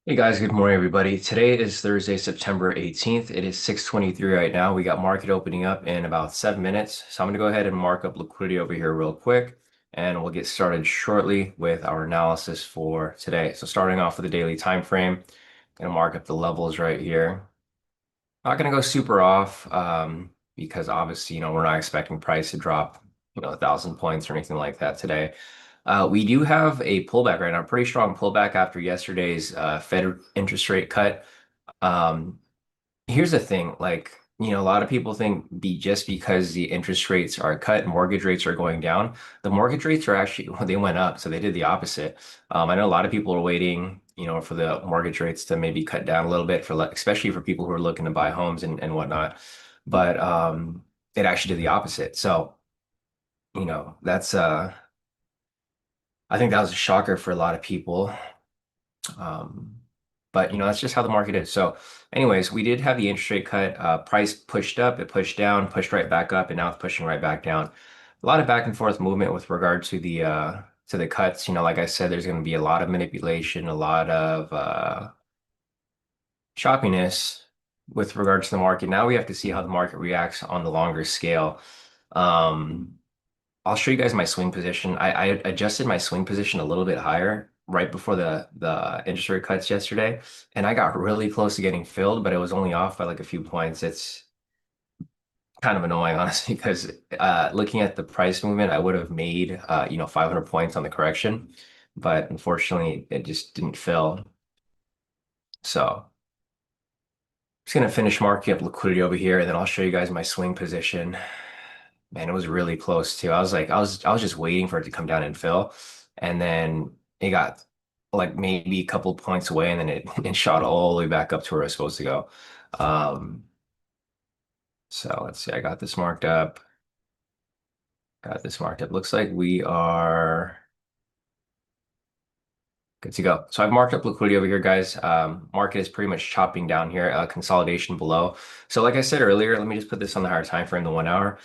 Hey guys, good morning everybody. Today is Thursday, September 18th. It is 6:23 right now. We got market opening up in about 7 minutes. So I'm going to go ahead and mark up liquidity over here real quick, and we'll get started shortly with our analysis for today. So starting off with the daily time frame, going to mark up the levels right here. Not going to go super off because obviously, we're not expecting price to drop, 1,000 points or anything like that today. We do have a pullback right now, a pretty strong pullback after yesterday's Fed interest rate cut. Um, Here's the thing, a lot of people think just because the interest rates are cut, mortgage rates are going down. The mortgage rates are actually, well, they went up, so they did the opposite. I know a lot of people are waiting, for the mortgage rates to maybe cut down a little bit especially for people who are looking to buy homes and whatnot. But it actually did the opposite. So, that's I think that was a shocker for a lot of people. Um, but that's just how the market is. So, anyways, we did have the interest rate cut. Price pushed up, it pushed down, pushed right back up, and now it's pushing right back down. A lot of back and forth movement with regard to the cuts. Like I said, there's going to be a lot of manipulation, a lot of choppiness with regards to the market. Now we have to see how the market reacts on the longer scale. Um, I'll show you guys my swing position. I adjusted my swing position a little bit higher right before the interest rate cuts yesterday, and I got really close to getting filled, but it was only off by like a few points. It's kind of annoying, honestly, because looking at the price movement, I would have made 500 points on the correction, but unfortunately, it just didn't fill. So just gonna finish marking up liquidity over here, and then I'll show you guys my swing position. Man, it was really close too. I was just waiting for it to come down and fill. And then it got like maybe a couple points away and then it shot all the way back up to where it was supposed to go. Um, so let's see, I got this marked up. Got this marked up. Looks like we are good to go. So I've marked up liquidity over here, guys. Market is pretty much chopping down here, consolidation below. So like I said earlier, let me just put this on the higher time frame, the 1 hour.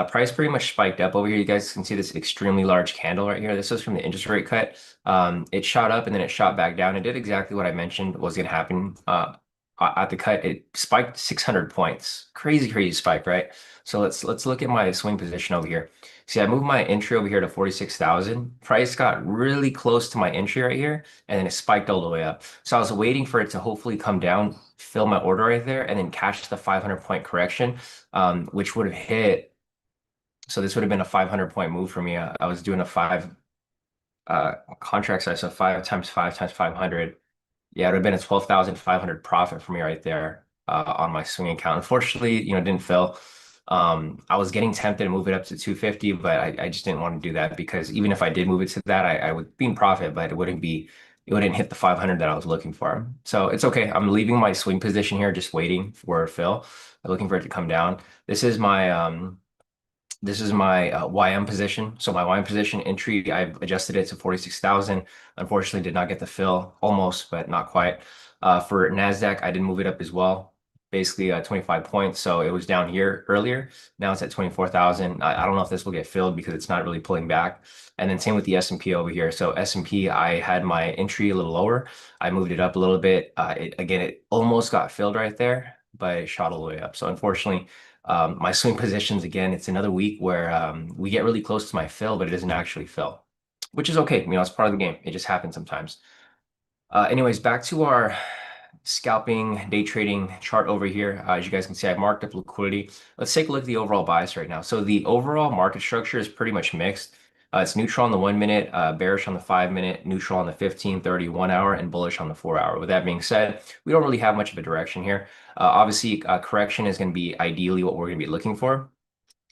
Price pretty much spiked up over here. You guys can see this extremely large candle right here. This is from the interest rate cut. It shot up and then it shot back down. It did exactly what I mentioned was going to happen. At the cut, it spiked 600 points. Crazy, crazy spike, right? So let's look at my swing position over here. See, I moved my entry over here to 46,000. Price got really close to my entry right here and then it spiked all the way up. So I was waiting for it to hopefully come down, fill my order right there, and then catch the 500-point correction, which would have hit. So this would have been a 500-point move for me. I was doing a five contract size, so 5 times 5 times 500. Yeah, it would have been a 12,500 profit for me right there on my swing account. Unfortunately, it didn't fill. I was getting tempted to move it up to 250, but I just didn't want to do that because even if I did move it to that, I would be in profit, but it wouldn't hit the 500 that I was looking for. So it's okay. I'm leaving my swing position here, just waiting for a fill. I'm looking for it to come down. This is my YM position. So my YM position entry, I've adjusted it to 46,000. Unfortunately, did not get the fill, almost, but not quite. For NASDAQ, I did move it up as well, basically 25 points. So it was down here earlier. Now it's at 24,000. I don't know if this will get filled because it's not really pulling back. And then same with the S&P over here. So S&P, I had my entry a little lower. I moved it up a little bit. It almost got filled right there, but it shot all the way up. So unfortunately, my swing positions, again, it's another week where we get really close to my fill, but it doesn't actually fill, which is okay. It's part of the game. It just happens sometimes. Anyways, back to our scalping day trading chart over here. As you guys can see, I've marked up liquidity. Let's take a look at the overall bias right now. So the overall market structure is pretty much mixed. It's neutral on the 1 minute, bearish on the 5 minute, neutral on the 15, 30, 1 hour, and bullish on the 4 hour. With that being said, we don't really have much of a direction here. Obviously, correction is going to be ideally what we're going to be looking for.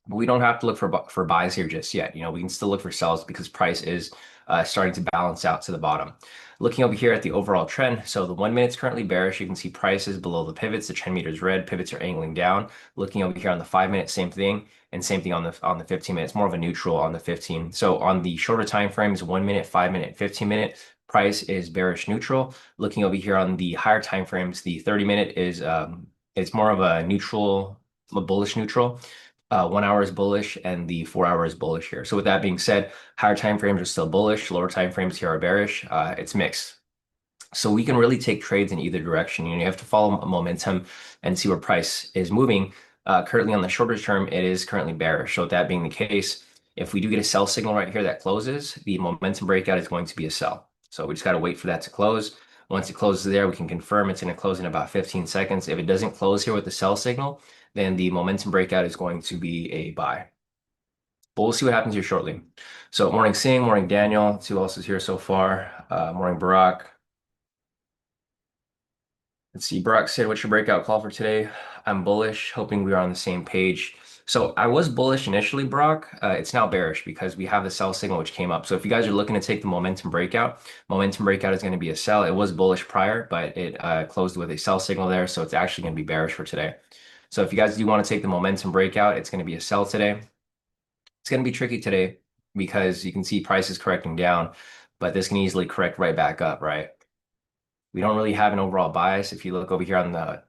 But we don't have to look for buys here just yet. We can still look for sells because price is starting to balance out to the bottom. Looking over here at the overall trend, so the 1 minute is currently bearish. You can see prices below the pivots. The trend meter is red. Pivots are angling down. Looking over here on the 5 minute, same thing, and same thing on the 15 minutes. More of a neutral on the 15. So on the shorter time frames, 1 minute, 5 minute, 15 minute, price is bearish neutral. Looking over here on the higher time frames, the 30 minute is it's more of a neutral, a bullish neutral. 1 hour is bullish and the 4 hour is bullish here. So with that being said, higher time frames are still bullish, lower time frames here are bearish. It's mixed. So we can really take trades in either direction. You have to follow momentum and see where price is moving. Currently on the shorter term, it is currently bearish. So with that being the case, if we do get a sell signal right here that closes, the momentum breakout is going to be a sell. So we just got to wait for that to close. Once it closes there, we can confirm it's going to close in about 15 seconds. If it doesn't close here with the sell signal, then the momentum breakout is going to be a buy. But we'll see what happens here shortly. So morning Singh, morning Daniel. Let's see who else is here so far. Morning Barack. Let's see, Brock said, what's your breakout call for today? I'm bullish, hoping we are on the same page. So I was bullish initially, Brock. It's now bearish because we have the sell signal which came up. So if you guys are looking to take the momentum breakout is going to be a sell. It was bullish prior, but it closed with a sell signal there. So it's actually going to be bearish for today. So if you guys do want to take the momentum breakout, it's going to be a sell today. It's going to be tricky today because you can see prices correcting down, but this can easily correct right back up, right? We don't really have an overall bias. If you look over here on the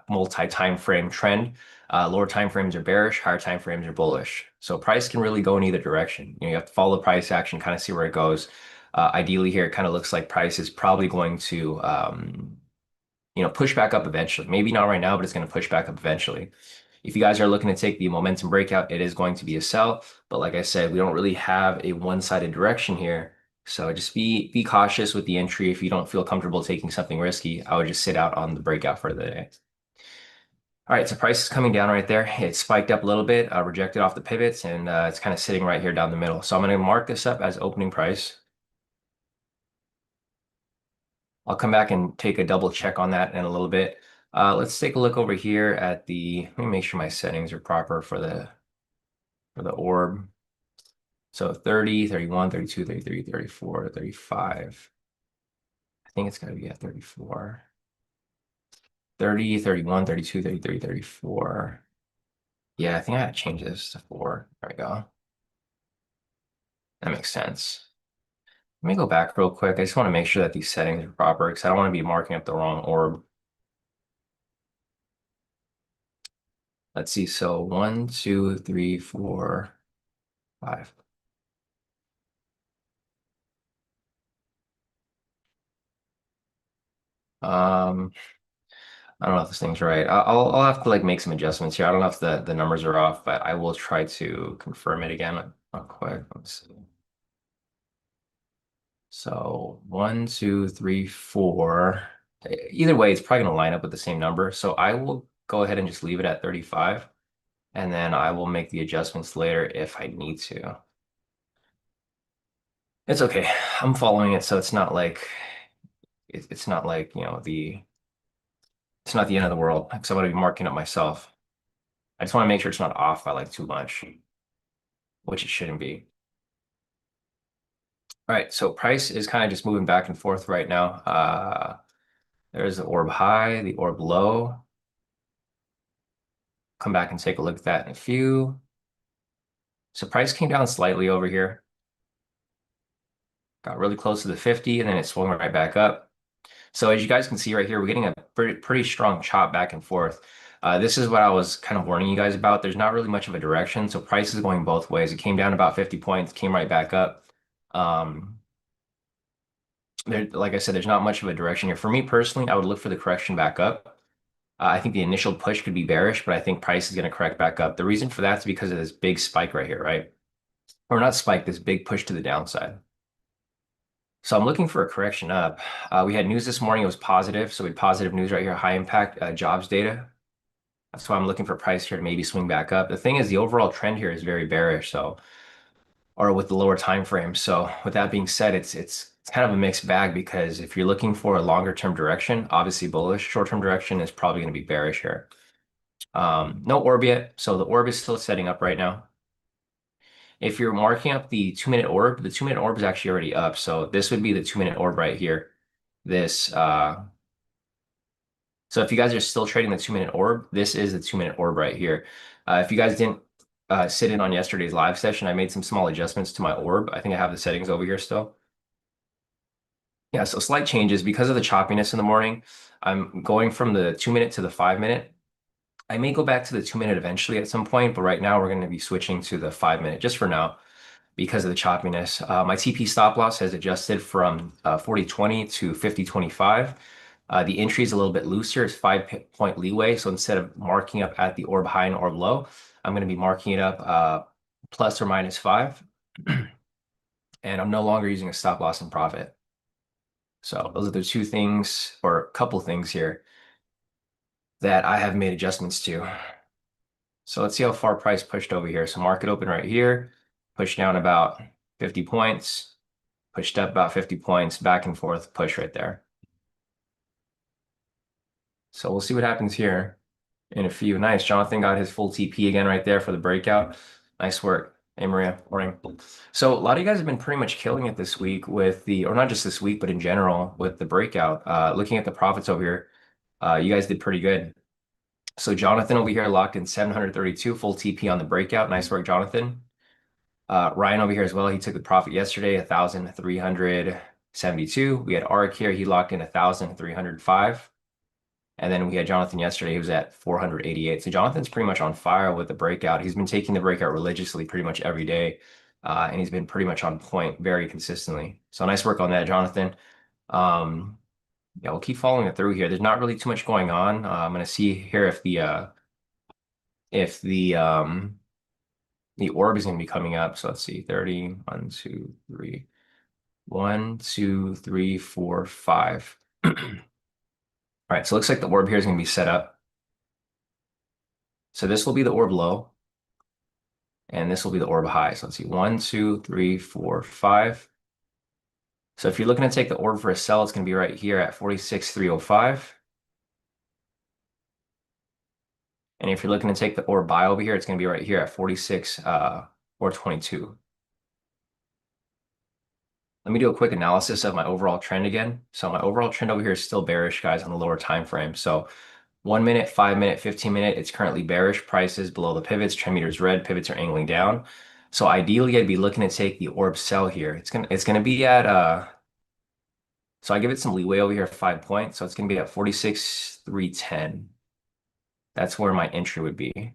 multi-time frame trend, lower time frames are bearish, higher time frames are bullish. So price can really go in either direction. You have to follow the price action, kind of see where it goes. Ideally here, it kind of looks like price is probably going to push back up eventually. Maybe not right now, but it's going to push back up eventually. If you guys are looking to take the momentum breakout, it is going to be a sell. But like I said, we don't really have a one-sided direction here. So just be cautious with the entry. If you don't feel comfortable taking something risky, I would just sit out on the breakout for the day. All right, so price is coming down right there. It spiked up a little bit, rejected off the pivots, and it's kind of sitting right here down the middle. So I'm going to mark this up as opening price. I'll come back and take a double check on that in a little bit. Let's take a look over here at let me make sure my settings are proper for the orb. So 30, 31, 32, 33, 34, 35. I think it's got to be at 34. 30, 31, 32, 33, 34. Yeah, I think I had to change this to 4. There we go. That makes sense. Let me go back real quick. I just want to make sure that these settings are proper because I don't want to be marking up the wrong orb. Let's see. So 1, 2, 3, 4, 5. I don't know if this thing's right. I'll have to like make some adjustments here. I don't know if the numbers are off, but I will try to confirm it again real quick. Let's see. So 1, 2, 3, 4. Either way, it's probably going to line up with the same number. So I will go ahead and just leave it at 35, and then I will make the adjustments later if I need to. It's okay. I'm following it, so it's not like it's not like, it's not the end of the world because I'm going to be marking up myself. I just want to make sure it's not off by like too much, which it shouldn't be. All right, so price is kind of just moving back and forth right now. There's the orb high, the orb low. Come back and take a look at that in a few. So price came down slightly over here. Got really close to the 50, and then it swung right back up. So as you guys can see right here, we're getting a pretty strong chop back and forth. This is what I was kind of warning you guys about. There's not really much of a direction, so price is going both ways. It came down about 50 points, came right back up. Like I said, there's not much of a direction here. For me personally, I would look for the correction back up. I think the initial push could be bearish, but I think price is going to correct back up. The reason for that is because of this big spike right here, right? Or not spike, this big push to the downside. So I'm looking for a correction up. We had news this morning, it was positive. So we had positive news right here, high impact jobs data. That's why I'm looking for price here to maybe swing back up. The thing is, the overall trend here is very bearish. So, or with the lower time frame. So with that being said, it's kind of a mixed bag because if you're looking for a longer term direction, obviously bullish. Short term direction is probably going to be bearish here. No orb yet. So the orb is still setting up right now. If you're marking up the 2-minute orb, the 2-minute orb is actually already up. So this would be the 2-minute orb right here. So if you guys are still trading the 2-minute orb, this is the 2-minute orb right here. If you guys didn't sit in on yesterday's live session, I made some small adjustments to my orb. I think I have the settings over here still. Yeah, so slight changes because of the choppiness in the morning. I'm going from the 2-minute to the 5-minute. I may go back to the 2-minute eventually at some point, but right now we're going to be switching to the 5-minute just for now. because of the choppiness. My TP stop loss has adjusted from 40.20 to 50.25. The entry is a little bit looser. It's 5 point leeway. So instead of marking up at the orb high and orb low, I'm going to be marking it up plus or minus 5. And I'm no longer using a stop loss and profit. So those are the two things or a couple things here that I have made adjustments to. So let's see how far price pushed over here. So market open right here, pushed down about 50 points, pushed up about 50 points, back and forth, push right there. So we'll see what happens here in a few. Nice. Jonathan got his full TP again right there for the breakout. Nice work. Hey, Maria. Morning. So a lot of you guys have been pretty much killing it this week with the, or not just this week, but in general with the breakout. Looking at the profits over here, you guys did pretty good. So Jonathan over here locked in 732 full TP on the breakout. Nice work, Jonathan. Ryan over here as well. He took the profit yesterday, 1,372. We had Arik here. He locked in 1,305. And then we had Jonathan yesterday. He was at 488. So Jonathan's pretty much on fire with the breakout. He's been taking the breakout religiously pretty much every day. And he's been pretty much on point very consistently. So nice work on that, Jonathan. Yeah, we'll keep following it through here. There's not really too much going on. I'm going to see here if the orb is going to be coming up. So let's see, 30, 1, 2, 3, 1, 2, 3, 4, 5. All right, so it looks like the orb here is going to be set up. So this will be the orb low, and this will be the orb high. So let's see, 1, 2, 3, 4, 5. So if you're looking to take the orb for a sell, it's going to be right here at 46,305. And if you're looking to take the orb buy over here, it's going to be right here at 46,422. Let me do a quick analysis of my overall trend again. So my overall trend over here is still bearish, guys, on the lower time frame. So 1 minute, 5 minute, 15 minute, it's currently bearish. Prices below the pivots, trend meters red, pivots are angling down. So ideally, I'd be looking to take the orb sell here. It's gonna be at so I give it some leeway over here, 5 points. So it's gonna be at 46,310. That's where my entry would be.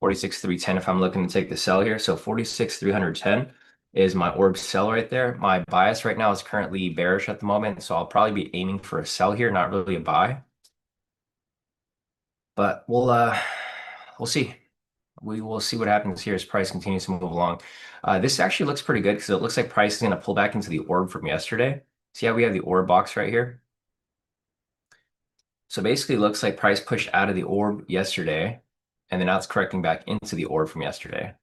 46,310 if I'm looking to take the sell here. So 46,310 is my orb sell right there. My bias right now is currently bearish at the moment, so I'll probably be aiming for a sell here, not really a buy. But we'll see. We will see what happens here as price continues to move along. This actually looks pretty good because it looks like price is going to pull back into the orb from yesterday. See how we have the orb box right here? So basically it looks like price pushed out of the orb yesterday, and then now it's correcting back into the orb from yesterday.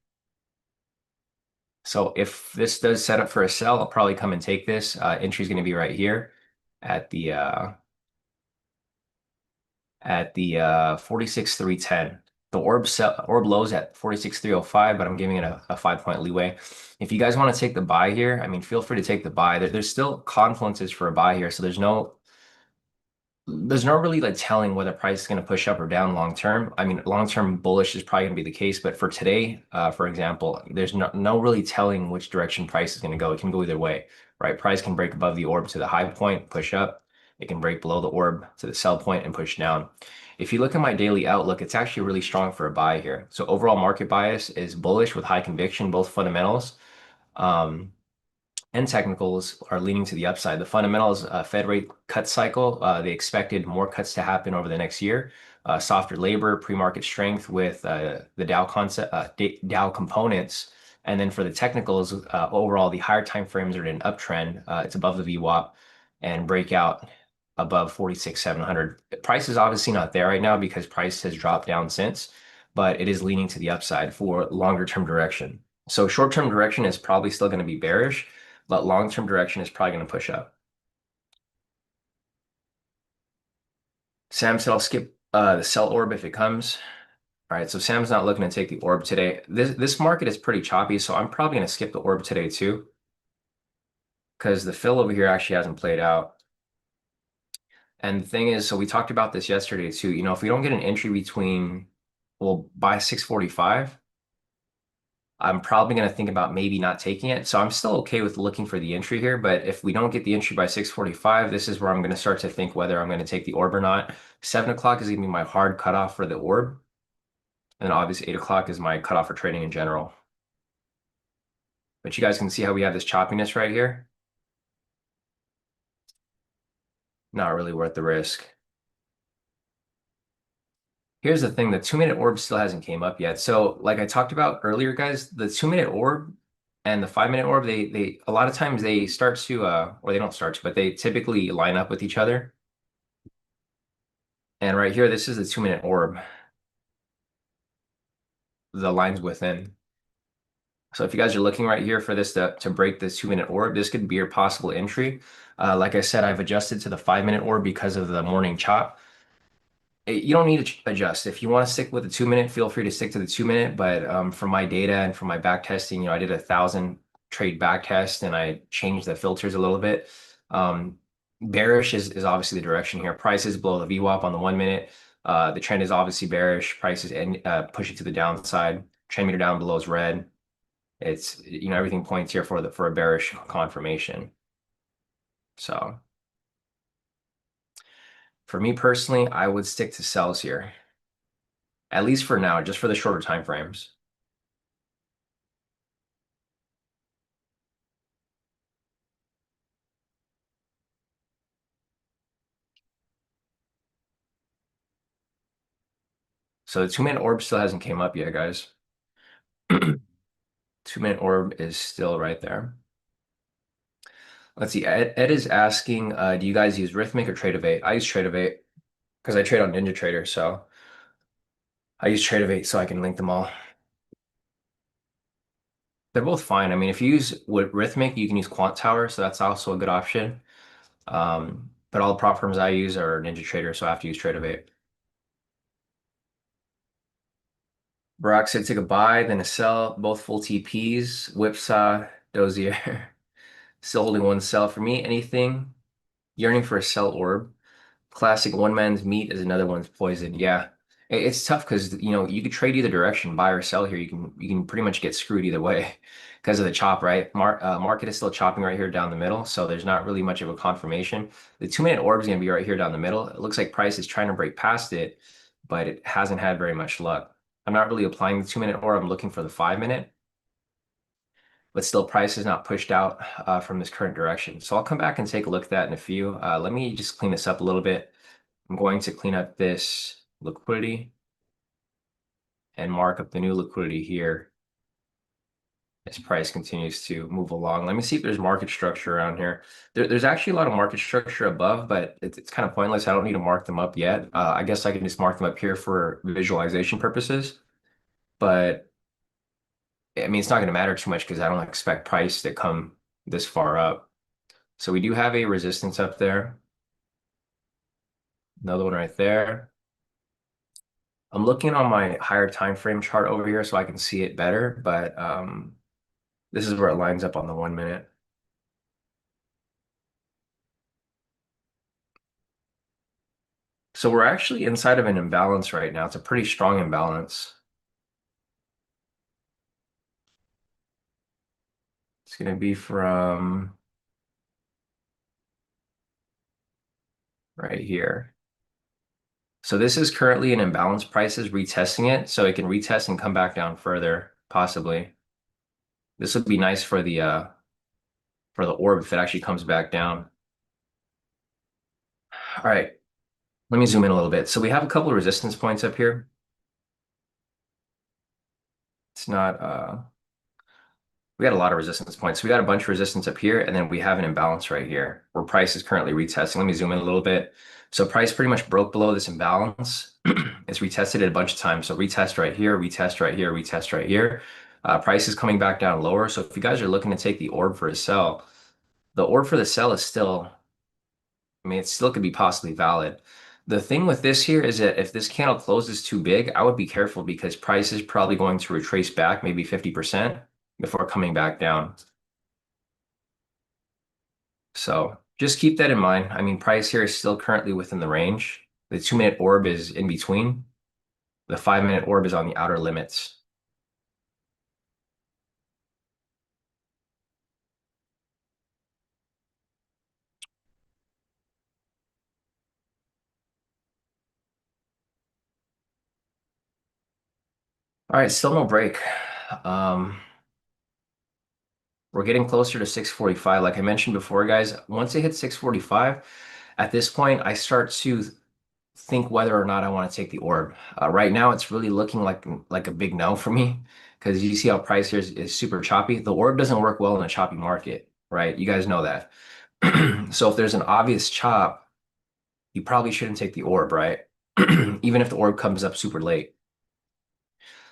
So if this does set up for a sell, I'll probably come and take this. Entry is going to be right here at the 46,310. The orb lows at 46,305, but I'm giving it a 5 point leeway. If you guys want to take the buy here, I mean, feel free to take the buy. There's still confluences for a buy here, so there's no really like telling whether price is going to push up or down long term. I mean, long term bullish is probably going to be the case, but for today, for example, there's no really telling which direction price is going to go. It can go either way, right? Price can break above the orb to the high point, push up. It can break below the orb to the sell point and push down. If you look at my daily outlook, it's actually really strong for a buy here. So overall market bias is bullish with high conviction, both fundamentals. And technicals are leaning to the upside. The fundamentals, Fed rate cut cycle, they expected more cuts to happen over the next year. Softer labor, pre-market strength with the Dow concept, Dow components. And then for the technicals, overall, the higher time frames are in an uptrend. It's above the VWAP and breakout above 46,700. Price is obviously not there right now because price has dropped down since, but it is leaning to the upside for longer term direction. So short-term direction is probably still going to be bearish, but long-term direction is probably going to push up. Sam said I'll skip the sell orb if it comes. All right, so Sam's not looking to take the orb today. This market is pretty choppy, so I'm probably going to skip the orb today too, because the fill over here actually hasn't played out. And the thing is, so we talked about this yesterday too. You know, if we don't get an entry between, well, by 645. I'm probably going to think about maybe not taking it. So I'm still okay with looking for the entry here. But if we don't get the entry by 645, this is where I'm going to start to think whether I'm going to take the orb or not. 7 o'clock is going to be my hard cutoff for the orb. And then obviously 8 o'clock is my cutoff for trading in general. But you guys can see how we have this choppiness right here. Not really worth the risk. Here's the thing, the 2 minute orb still hasn't came up yet. So like I talked about earlier, guys, the 2 minute orb and the 5 minute orb, they a lot of times they start to or they don't start to, but they typically line up with each other. And right here, this is the 2 minute orb, the lines within. So if you guys are looking right here for this to break this 2 minute orb, this could be your possible entry. Like I said, I've adjusted to the 5 minute orb because of the morning chop. You don't need to adjust. If you want to stick with the 2 minute, feel free to stick to the 2 minute. But from my data and from my back testing, I did 1,000 trade back test and I changed the filters a little bit. Um, bearish is obviously the direction here. Prices below the VWAP on the 1 minute. The trend is obviously bearish. Prices pushing to the downside. Trend meter down below is red. It's everything points here for a bearish confirmation. So for me personally, I would stick to sells here, at least for now, just for the shorter time frames. So the 2 minute orb still hasn't came up yet, guys. 2 minute orb is still right there. Let's see. Ed is asking, do you guys use Rhythmic or Trade I use Trade because I trade on NinjaTrader, so I use Trade so I can link them all. They're both fine. I mean, if you use with Rhythmic, you can use Quant Tower, so that's also a good option. But all the prop firms I use are NinjaTrader, so I have to use Trade. Barack said take a buy, then a sell, both full TPs, Whipsaw, Dozier. Still holding one sell for me. Anything yearning for a sell orb. Classic one man's meat is another one's poison. Yeah. It's tough because you could trade either direction, buy or sell here. You can pretty much get screwed either way because of the chop, right? Market is still chopping right here down the middle, so there's not really much of a confirmation. The 2 minute orb is gonna be right here down the middle. It looks like price is trying to break past it, but it hasn't had very much luck. I'm not really applying the 2 minute orb. I'm looking for the 5 minute, but still price is not pushed out from this current direction. So I'll come back and take a look at that in a few. Let me just clean this up a little bit. I'm going to clean up this liquidity and mark up the new liquidity here as price continues to move along. Let me see if there's market structure around here. There's actually a lot of market structure above, but it's kind of pointless. I don't need to mark them up yet. I guess I can just mark them up here for visualization purposes. But I mean, it's not going to matter too much because I don't expect price to come this far up. So we do have a resistance up there. Another one right there. I'm looking on my higher time frame chart over here so I can see it better, but this is where it lines up on the 1 minute. So we're actually inside of an imbalance right now. It's a pretty strong imbalance. It's going to be from right here. So this is currently an imbalance prices retesting it, so it can retest and come back down further, possibly. This would be nice for the orb if it actually comes back down. All right, let me zoom in a little bit. So we have a couple of resistance points up here. It's not we got a lot of resistance points. We got a bunch of resistance up here, and then we have an imbalance right here where price is currently retesting. Let me zoom in a little bit. So price pretty much broke below this imbalance. It's retested it a bunch of times. So retest right here, retest right here, retest right here. Price is coming back down lower. So if you guys are looking to take the orb for a sell, the orb for the sell is still, I mean, it still could be possibly valid. The thing with this here is that if this candle closes too big, I would be careful because price is probably going to retrace back maybe 50% before coming back down. So just keep that in mind. I mean, price here is still currently within the range. The 2 minute orb is in between. The 5 minute orb is on the outer limits. All right, still no break. Um, We're getting closer to 645. Like I mentioned before, guys, once it hits 645, at this point, I start to think whether or not I want to take the orb. Right now, it's really looking like a big no for me because you see how price here is super choppy. The orb doesn't work well in a choppy market, right? You guys know that. So if there's an obvious chop, you probably shouldn't take the orb, right? Even if the orb comes up super late.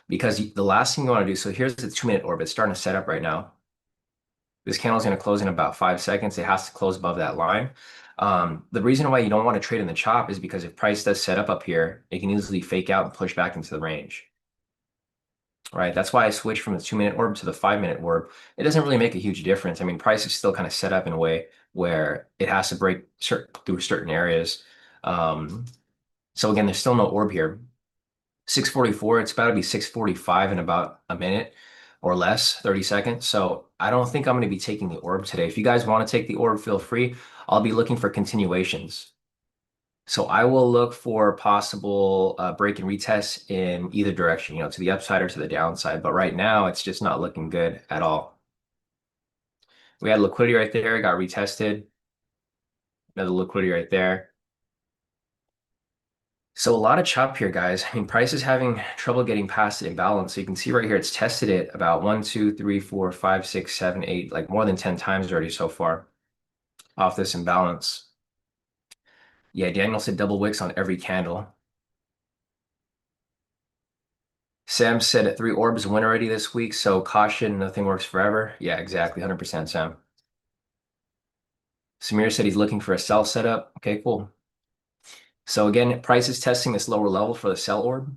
Because the last thing you want to do, so here's the 2 minute orb. It's starting to set up right now. This candle is going to close in about 5 seconds. It has to close above that line. The reason why you don't want to trade in the chop is because if price does set up here, it can easily fake out and push back into the range, right? That's why I switched from the 2 minute orb to the 5 minute orb. It doesn't really make a huge difference. I mean, price is still kind of set up in a way where it has to break through certain areas. Um, so again, there's still no orb here. 644, it's about to be 645 in about a minute or less, 30 seconds. So I don't think I'm going to be taking the orb today. If you guys want to take the orb, feel free. I'll be looking for continuations. So I will look for possible break and retest in either direction, to the upside or to the downside. But right now, it's just not looking good at all. We had liquidity right there, got retested. Another liquidity right there. So a lot of chop here, guys. I mean, price is having trouble getting past the imbalance. So you can see right here, it's tested it about 1, 2, 3, 4, 5, 6, 7, 8, like more than 10 times already so far off this imbalance. Yeah, Daniel said double wicks on every candle. Sam said at 3 orbs win already this week, so caution, nothing works forever. Yeah, exactly, 100% Sam. Samir said he's looking for a sell setup. Okay, cool. So again, price is testing this lower level for the sell orb.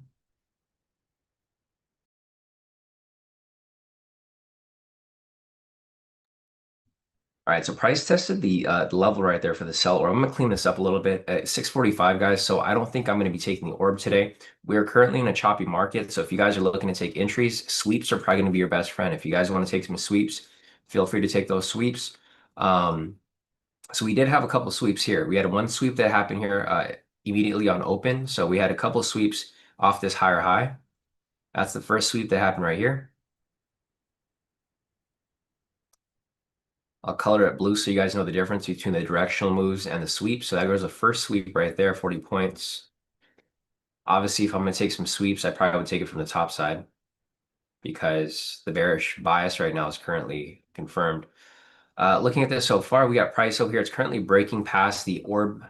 All right, so price tested the level right there for the sell orb. I'm gonna clean this up a little bit. 645, guys. So I don't think I'm gonna be taking the orb today. We are currently in a choppy market. So if you guys are looking to take entries, sweeps are probably gonna be your best friend. If you guys want to take some sweeps, feel free to take those sweeps. So we did have a couple sweeps here. We had one sweep that happened here immediately on open. So we had a couple sweeps off this higher high. That's the first sweep that happened right here. I'll color it blue so you guys know the difference between the directional moves and the sweep. So that goes the first sweep right there, 40 points. Obviously, if I'm going to take some sweeps, I probably would take it from the top side because the bearish bias right now is currently confirmed. Looking at this so far, we got price over here. It's currently breaking past the orb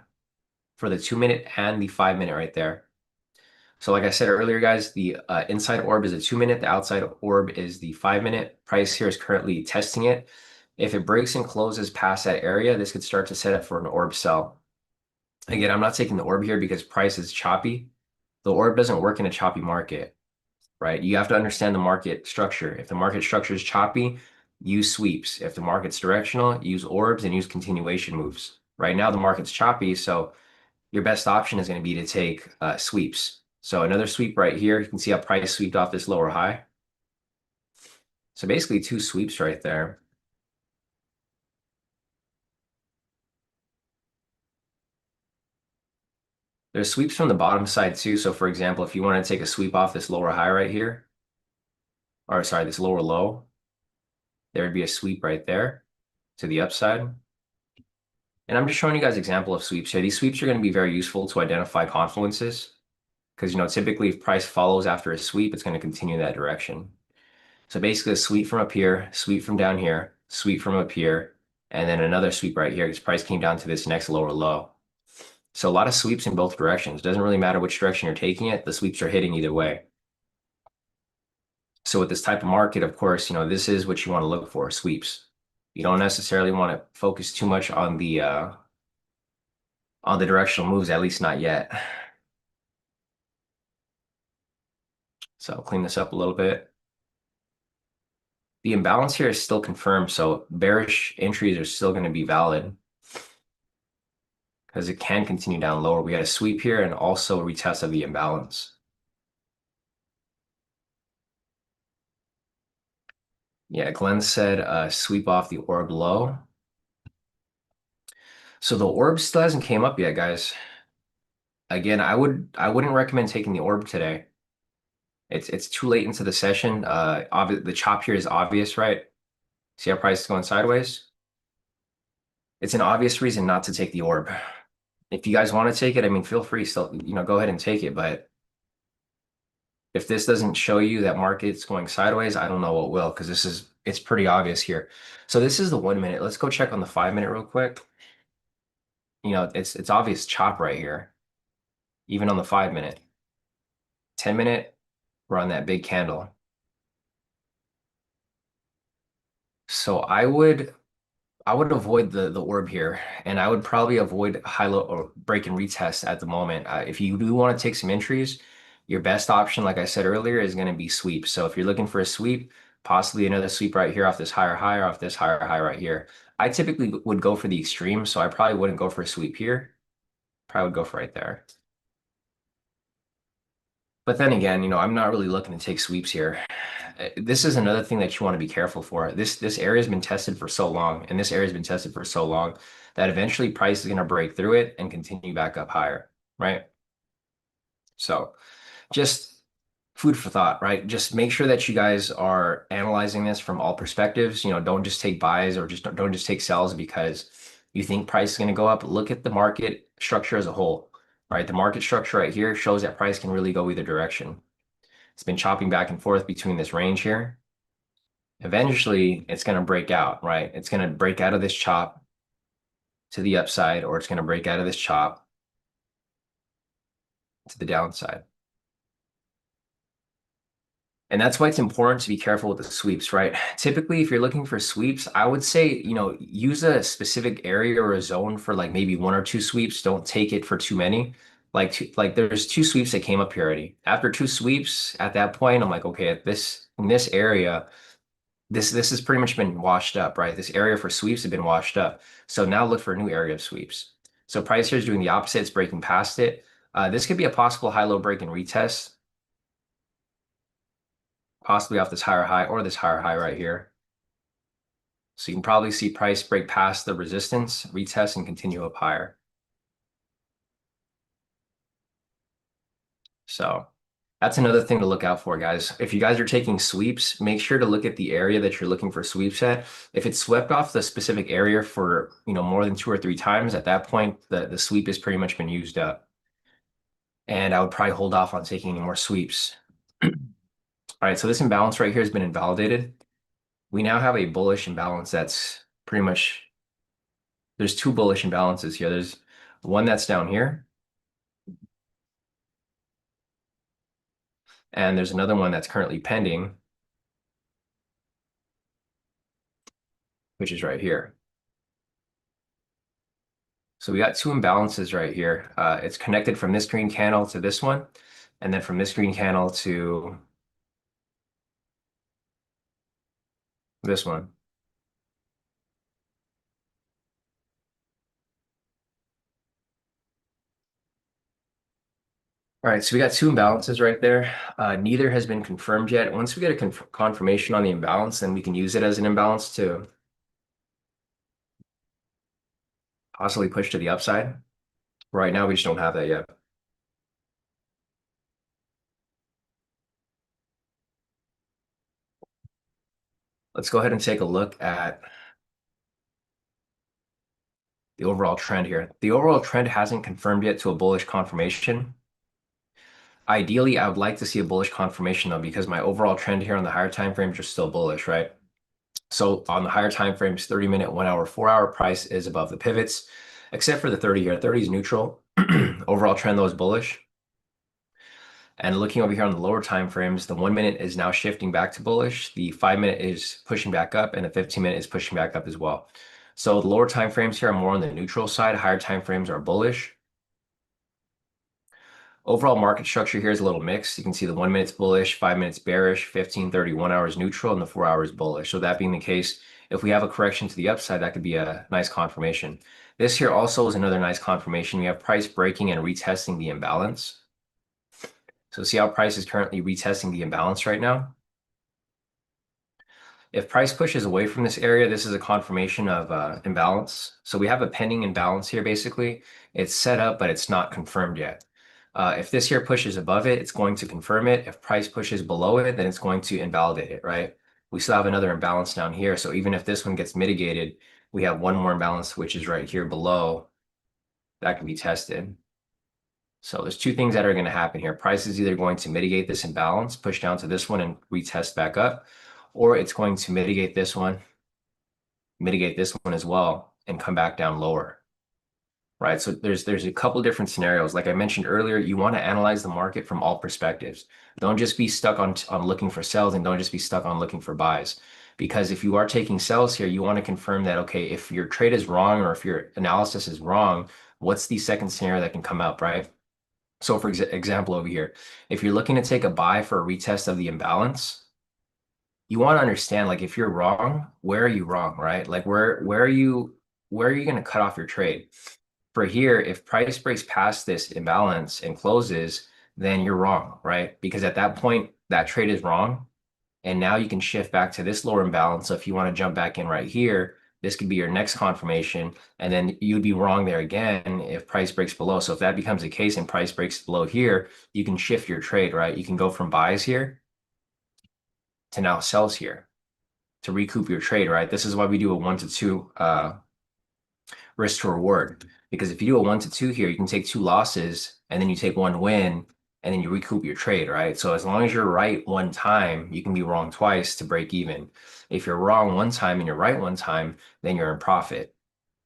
for the 2 minute and the 5 minute right there. So like I said earlier, guys, the inside orb is a 2 minute. The outside orb is the 5 minute. Price here is currently testing it. If it breaks and closes past that area, this could start to set up for an orb sell. Again, I'm not taking the orb here because price is choppy. The orb doesn't work in a choppy market, right? You have to understand the market structure. If the market structure is choppy, use sweeps. If the market's directional, use orbs and use continuation moves. Right now, the market's choppy, so your best option is going to be to take sweeps. So another sweep right here. You can see how price swept off this lower high. So basically 2 sweeps right there. There's sweeps from the bottom side too. So for example, if you want to take a sweep off this lower high right here, or sorry, this lower low, there would be a sweep right there to the upside. And I'm just showing you guys example of sweeps here. These sweeps are going to be very useful to identify confluences because, typically if price follows after a sweep, it's going to continue that direction. So basically a sweep from up here, sweep from down here, sweep from up here, and then another sweep right here because price came down to this next lower low. So a lot of sweeps in both directions. Doesn't really matter which direction you're taking it, the sweeps are hitting either way. So with this type of market, of course, this is what you want to look for, sweeps. You don't necessarily want to focus too much on the directional moves, at least not yet. So I'll clean this up a little bit. The imbalance here is still confirmed, so bearish entries are still going to be valid because it can continue down lower. We had a sweep here and also a retest of the imbalance. Yeah, Glenn said sweep off the orb low. So the orb still hasn't came up yet, guys. Again, I wouldn't recommend taking the orb today. It's too late into the session. The chop here is obvious, right? See how price is going sideways? It's an obvious reason not to take the orb. If you guys want to take it, I mean, feel free still, go ahead and take it. But if this doesn't show you that market's going sideways, I don't know what will, because it's pretty obvious here. So this is the 1 minute. Let's go check on the 5 minute real quick. It's obvious chop right here, even on the 5 minute. 10 minute, we're on that big candle. So I would avoid the orb here, and I would probably avoid high low or break and retest at the moment. If you do want to take some entries, your best option, like I said earlier, is going to be sweep. So if you're looking for a sweep, possibly another sweep right here off this higher high or off this higher high right here. I typically would go for the extreme, so I probably wouldn't go for a sweep here. Probably would go for right there. But then again, I'm not really looking to take sweeps here. This is another thing that you want to be careful for. This area has been tested for so long, and this area has been tested for so long that eventually price is going to break through it and continue back up higher, right? So just food for thought, right? Just make sure that you guys are analyzing this from all perspectives. Don't just take buys or just don't just take sells because you think price is going to go up. Look at the market structure as a whole, right? The market structure right here shows that price can really go either direction. It's been chopping back and forth between this range here. Eventually, it's going to break out, right? It's going to break out of this chop to the upside, or it's going to break out of this chop to the downside. And that's why it's important to be careful with the sweeps, right? Typically, if you're looking for sweeps, I would say, use a specific area or a zone for like maybe one or two sweeps. Don't take it for too many. Like there's two sweeps that came up here already. After two sweeps, at that point, I'm like, okay, in this area, this has pretty much been washed up, right? This area for sweeps have been washed up. So now look for a new area of sweeps. So price here is doing the opposite. It's breaking past it. This could be a possible high-low break and retest, possibly off this higher high or this higher high right here. So you can probably see price break past the resistance, retest, and continue up higher. So that's another thing to look out for, guys. If you guys are taking sweeps, make sure to look at the area that you're looking for sweeps at. If it's swept off the specific area for, more than 2 or 3 times, at that point, the sweep has pretty much been used up. And I would probably hold off on taking any more sweeps. All right, so this imbalance right here has been invalidated. We now have a bullish imbalance that's pretty much, there's two bullish imbalances here. There's one that's down here, and there's another one that's currently pending, which is right here. So we got two imbalances right here. It's connected from this green candle to this one, and then from this green candle to this one. All right, so we got two imbalances right there. Neither has been confirmed yet. Once we get a confirmation on the imbalance, then we can use it as an imbalance to possibly push to the upside. Right now, we just don't have that yet. Let's go ahead and take a look at the overall trend here. The overall trend hasn't confirmed yet to a bullish confirmation. Ideally, I would like to see a bullish confirmation though, because my overall trend here on the higher time frames are still bullish, right? So on the higher time frames, 30-minute, 1 hour, 4 hour price is above the pivots, except for the 30 here. 30 is neutral. Overall trend though is bullish. And looking over here on the lower time frames, the 1 minute is now shifting back to bullish. The 5 minute is pushing back up, and the 15 minute is pushing back up as well. So the lower time frames here are more on the neutral side. Higher time frames are bullish. Overall market structure here is a little mixed. You can see the 1 minute's bullish, 5 minutes bearish, 15, 30, 1 hour is neutral, and the 4 hours bullish. So that being the case, if we have a correction to the upside, that could be a nice confirmation. This here also is another nice confirmation. We have price breaking and retesting the imbalance. So see how price is currently retesting the imbalance right now? If price pushes away from this area, this is a confirmation of imbalance. So we have a pending imbalance here, basically. It's set up, but it's not confirmed yet. If this here pushes above it, it's going to confirm it. If price pushes below it, then it's going to invalidate it, right? we still have another imbalance down here. So even if this one gets mitigated, we have one more imbalance, which is right here below, that can be tested. So there's two things that are going to happen here. Price is either going to mitigate this imbalance, push down to this one and retest back up, or it's going to mitigate this one as well, and come back down lower. Right. So there's a couple different scenarios. Like I mentioned earlier, you want to analyze the market from all perspectives. Don't just be stuck on looking for sells, and don't just be stuck on looking for buys. Because if you are taking sells here, you want to confirm that, okay, if your trade is wrong or if your analysis is wrong, what's the second scenario that can come up, right? So for example, over here, if you're looking to take a buy for a retest of the imbalance, you want to understand, like, if you're wrong, where are you wrong, right? Like where are you going to cut off your trade? For here, if price breaks past this imbalance and closes, then you're wrong, right? Because at that point, that trade is wrong. And now you can shift back to this lower imbalance. So if you want to jump back in right here, this could be your next confirmation. And then you'd be wrong there again if price breaks below. So if that becomes a case and price breaks below here, you can shift your trade, right? You can go from buys here to now sells here to recoup your trade, right? This is why we do a 1 to 2 risk to reward. Because if you do a 1 to 2 here, you can take two losses and then you take one win and then you recoup your trade, right? So as long as you're right one time, you can be wrong twice to break even. If you're wrong one time and you're right one time, then you're in profit.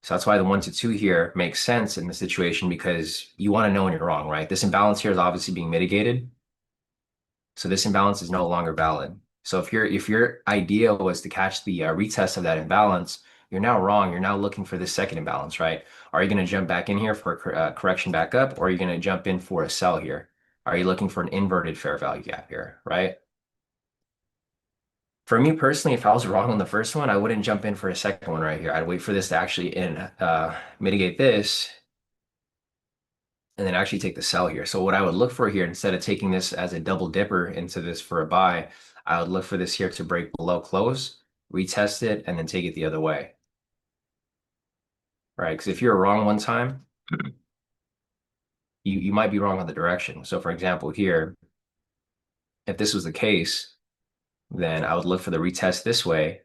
So that's why the 1 to 2 here makes sense in the situation, because you want to know when you're wrong, right? This imbalance here is obviously being mitigated. So this imbalance is no longer valid. So if your idea was to catch the retest of that imbalance, you're now wrong. You're now looking for this second imbalance, right? Are you going to jump back in here for a correction back up, or are you going to jump in for a sell here? Are you looking for an inverted fair value gap here, right? For me personally, if I was wrong on the first one, I wouldn't jump in for a second one right here. I'd wait for this to actually mitigate this and then actually take the sell here. So what I would look for here, instead of taking this as a double dipper into this for a buy, I would look for this here to break below close, retest it, and then take it the other way, right? Because if you're wrong one time, you might be wrong on the direction. So for example, here, if this was the case, then I would look for the retest this way.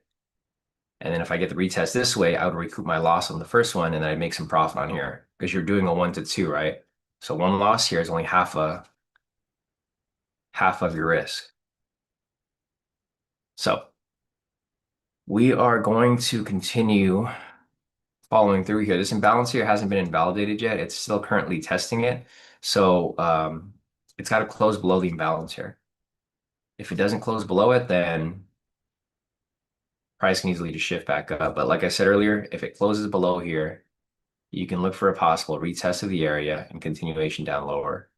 And then if I get the retest this way, I would recoup my loss on the first one, and then I'd make some profit on here, because you're doing a 1 to 2, right? So one loss here is only half of your risk. So we are going to continue following through here. This imbalance here hasn't been invalidated yet. It's still currently testing it. So it's got to close below the imbalance here. If it doesn't close below it, then price can easily just shift back up. But like I said earlier, if it closes below here, you can look for a possible retest of the area and continuation down lower.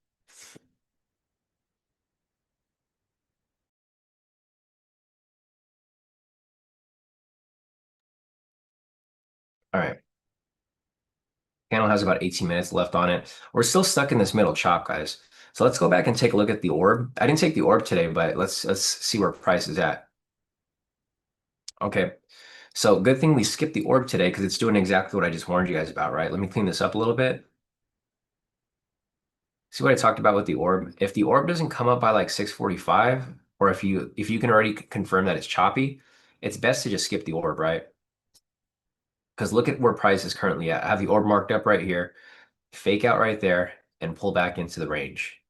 All right. Panel has about 18 minutes left on it. We're still stuck in this middle chop, guys. So let's go back and take a look at the orb. I didn't take the orb today, but let's see where price is at. Okay. So good thing we skipped the orb today, because it's doing exactly what I just warned you guys about, right? Let me clean this up a little bit. See what I talked about with the orb? If the orb doesn't come up by like 6:45, or if you can already confirm that it's choppy, it's best to just skip the orb, right? Because look at where price is currently at. I have the orb marked up right here, fake out right there, and pull back into the range.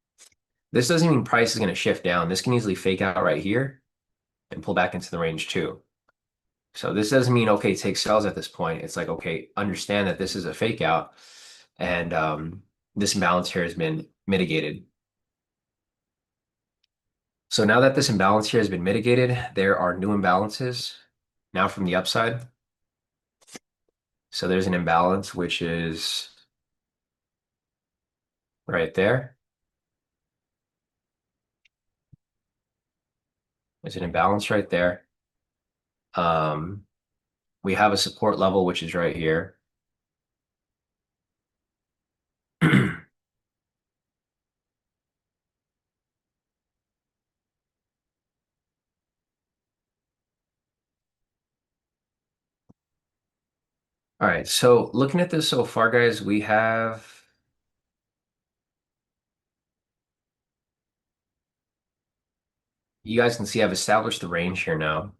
This doesn't mean price is going to shift down. This can easily fake out right here and pull back into the range too. So this doesn't mean, okay, take sells at this point. It's like, okay, understand that this is a fake out, and this imbalance here has been mitigated. So now that this imbalance here has been mitigated, there are new imbalances now from the upside. So there's an imbalance, which is right there. There's an imbalance right there. Um, we have a support level, which is right here. All right, so looking at this so far, guys, we have you guys can see I've established the range here now.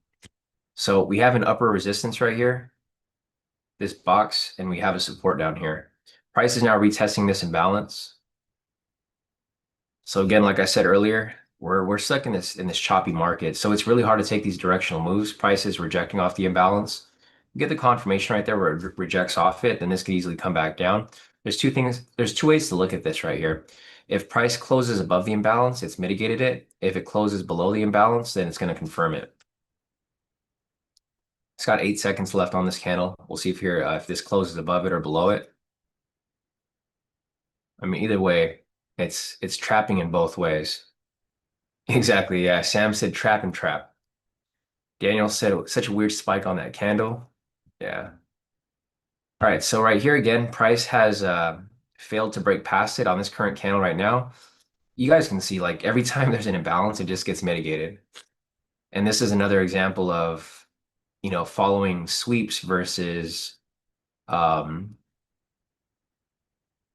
So we have an upper resistance right here, this box, and we have a support down here. Price is now retesting this imbalance. So again, like I said earlier, we're stuck in this choppy market. So it's really hard to take these directional moves. Price is rejecting off the imbalance. You get the confirmation right there where it rejects off it, then this could easily come back down. There's two ways to look at this right here. If price closes above the imbalance, it's mitigated it. If it closes below the imbalance, then it's going to confirm it. It's got 8 seconds left on this candle. We'll see if this closes above it or below it. I mean, either way, it's trapping in both ways. Exactly, yeah. Sam said trap and trap. Daniel said it was such a weird spike on that candle. Yeah. All right, so right here again, price has failed to break past it on this current candle right now. You guys can see like every time there's an imbalance, it just gets mitigated. And this is another example of, following sweeps um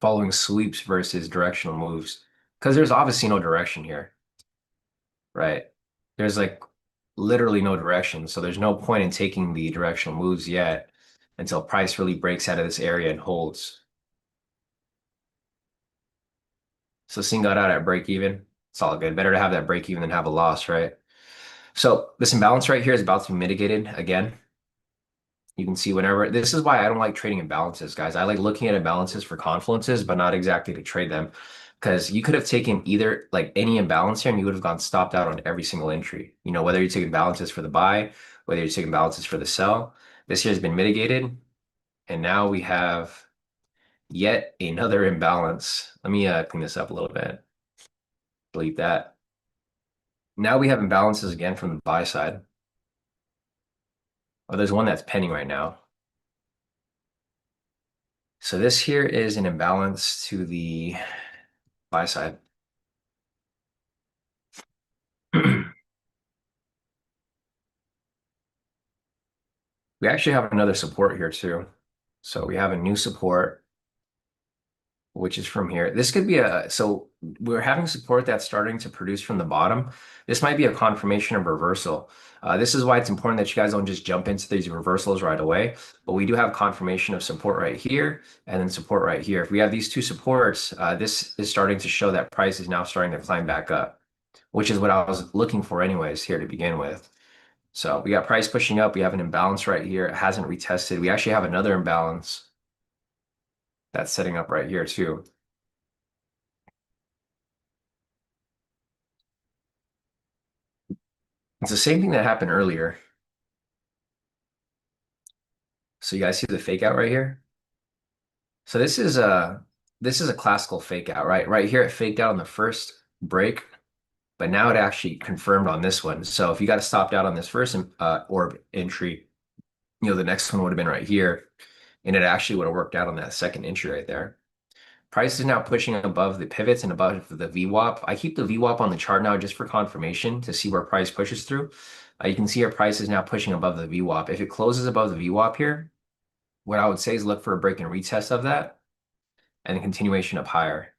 versus directional moves. Because there's obviously no direction here, right? There's like literally no direction. So there's no point in taking the directional moves yet until price really breaks out of this area and holds. So Sing got out at break even. It's all good. Better to have that break even than have a loss, right? So this imbalance right here is about to be mitigated again. You can see whenever this is why I don't like trading imbalances, guys. I like looking at imbalances for confluences, but not exactly to trade them. Because you could have taken either like any imbalance here and you would have gone stopped out on every single entry. Whether you're taking balances for the buy, whether you're taking balances for the sell. This here has been mitigated. And now we have yet another imbalance. Let me clean this up a little bit. Delete that. Now we have imbalances again from the buy side. Oh, there's one that's pending right now. So this here is an imbalance to the buy side. We actually have another support here too. So we have a new support, which is from here. This could be so we're having support that's starting to produce from the bottom. This might be a confirmation of reversal. This is why it's important that you guys don't just jump into these reversals right away. But we do have confirmation of support right here and then support right here. If we have these two supports, this is starting to show that price is now starting to climb back up, which is what I was looking for anyways here to begin with. So we got price pushing up. We have an imbalance right here. It hasn't retested. We actually have another imbalance that's setting up right here too. It's the same thing that happened earlier. So you guys see the fake out right here? So this is a classical fake out, right? Right here it faked out on the first break, but now it actually confirmed on this one. So if you got to stop out on this first orb entry, the next one would have been right here, and it actually would have worked out on that second entry right there. Price is now pushing above the pivots and above the VWAP. I keep the VWAP on the chart now just for confirmation to see where price pushes through. You can see our price is now pushing above the VWAP. If it closes above the VWAP here, what I would say is look for a break and retest of that and a continuation up higher.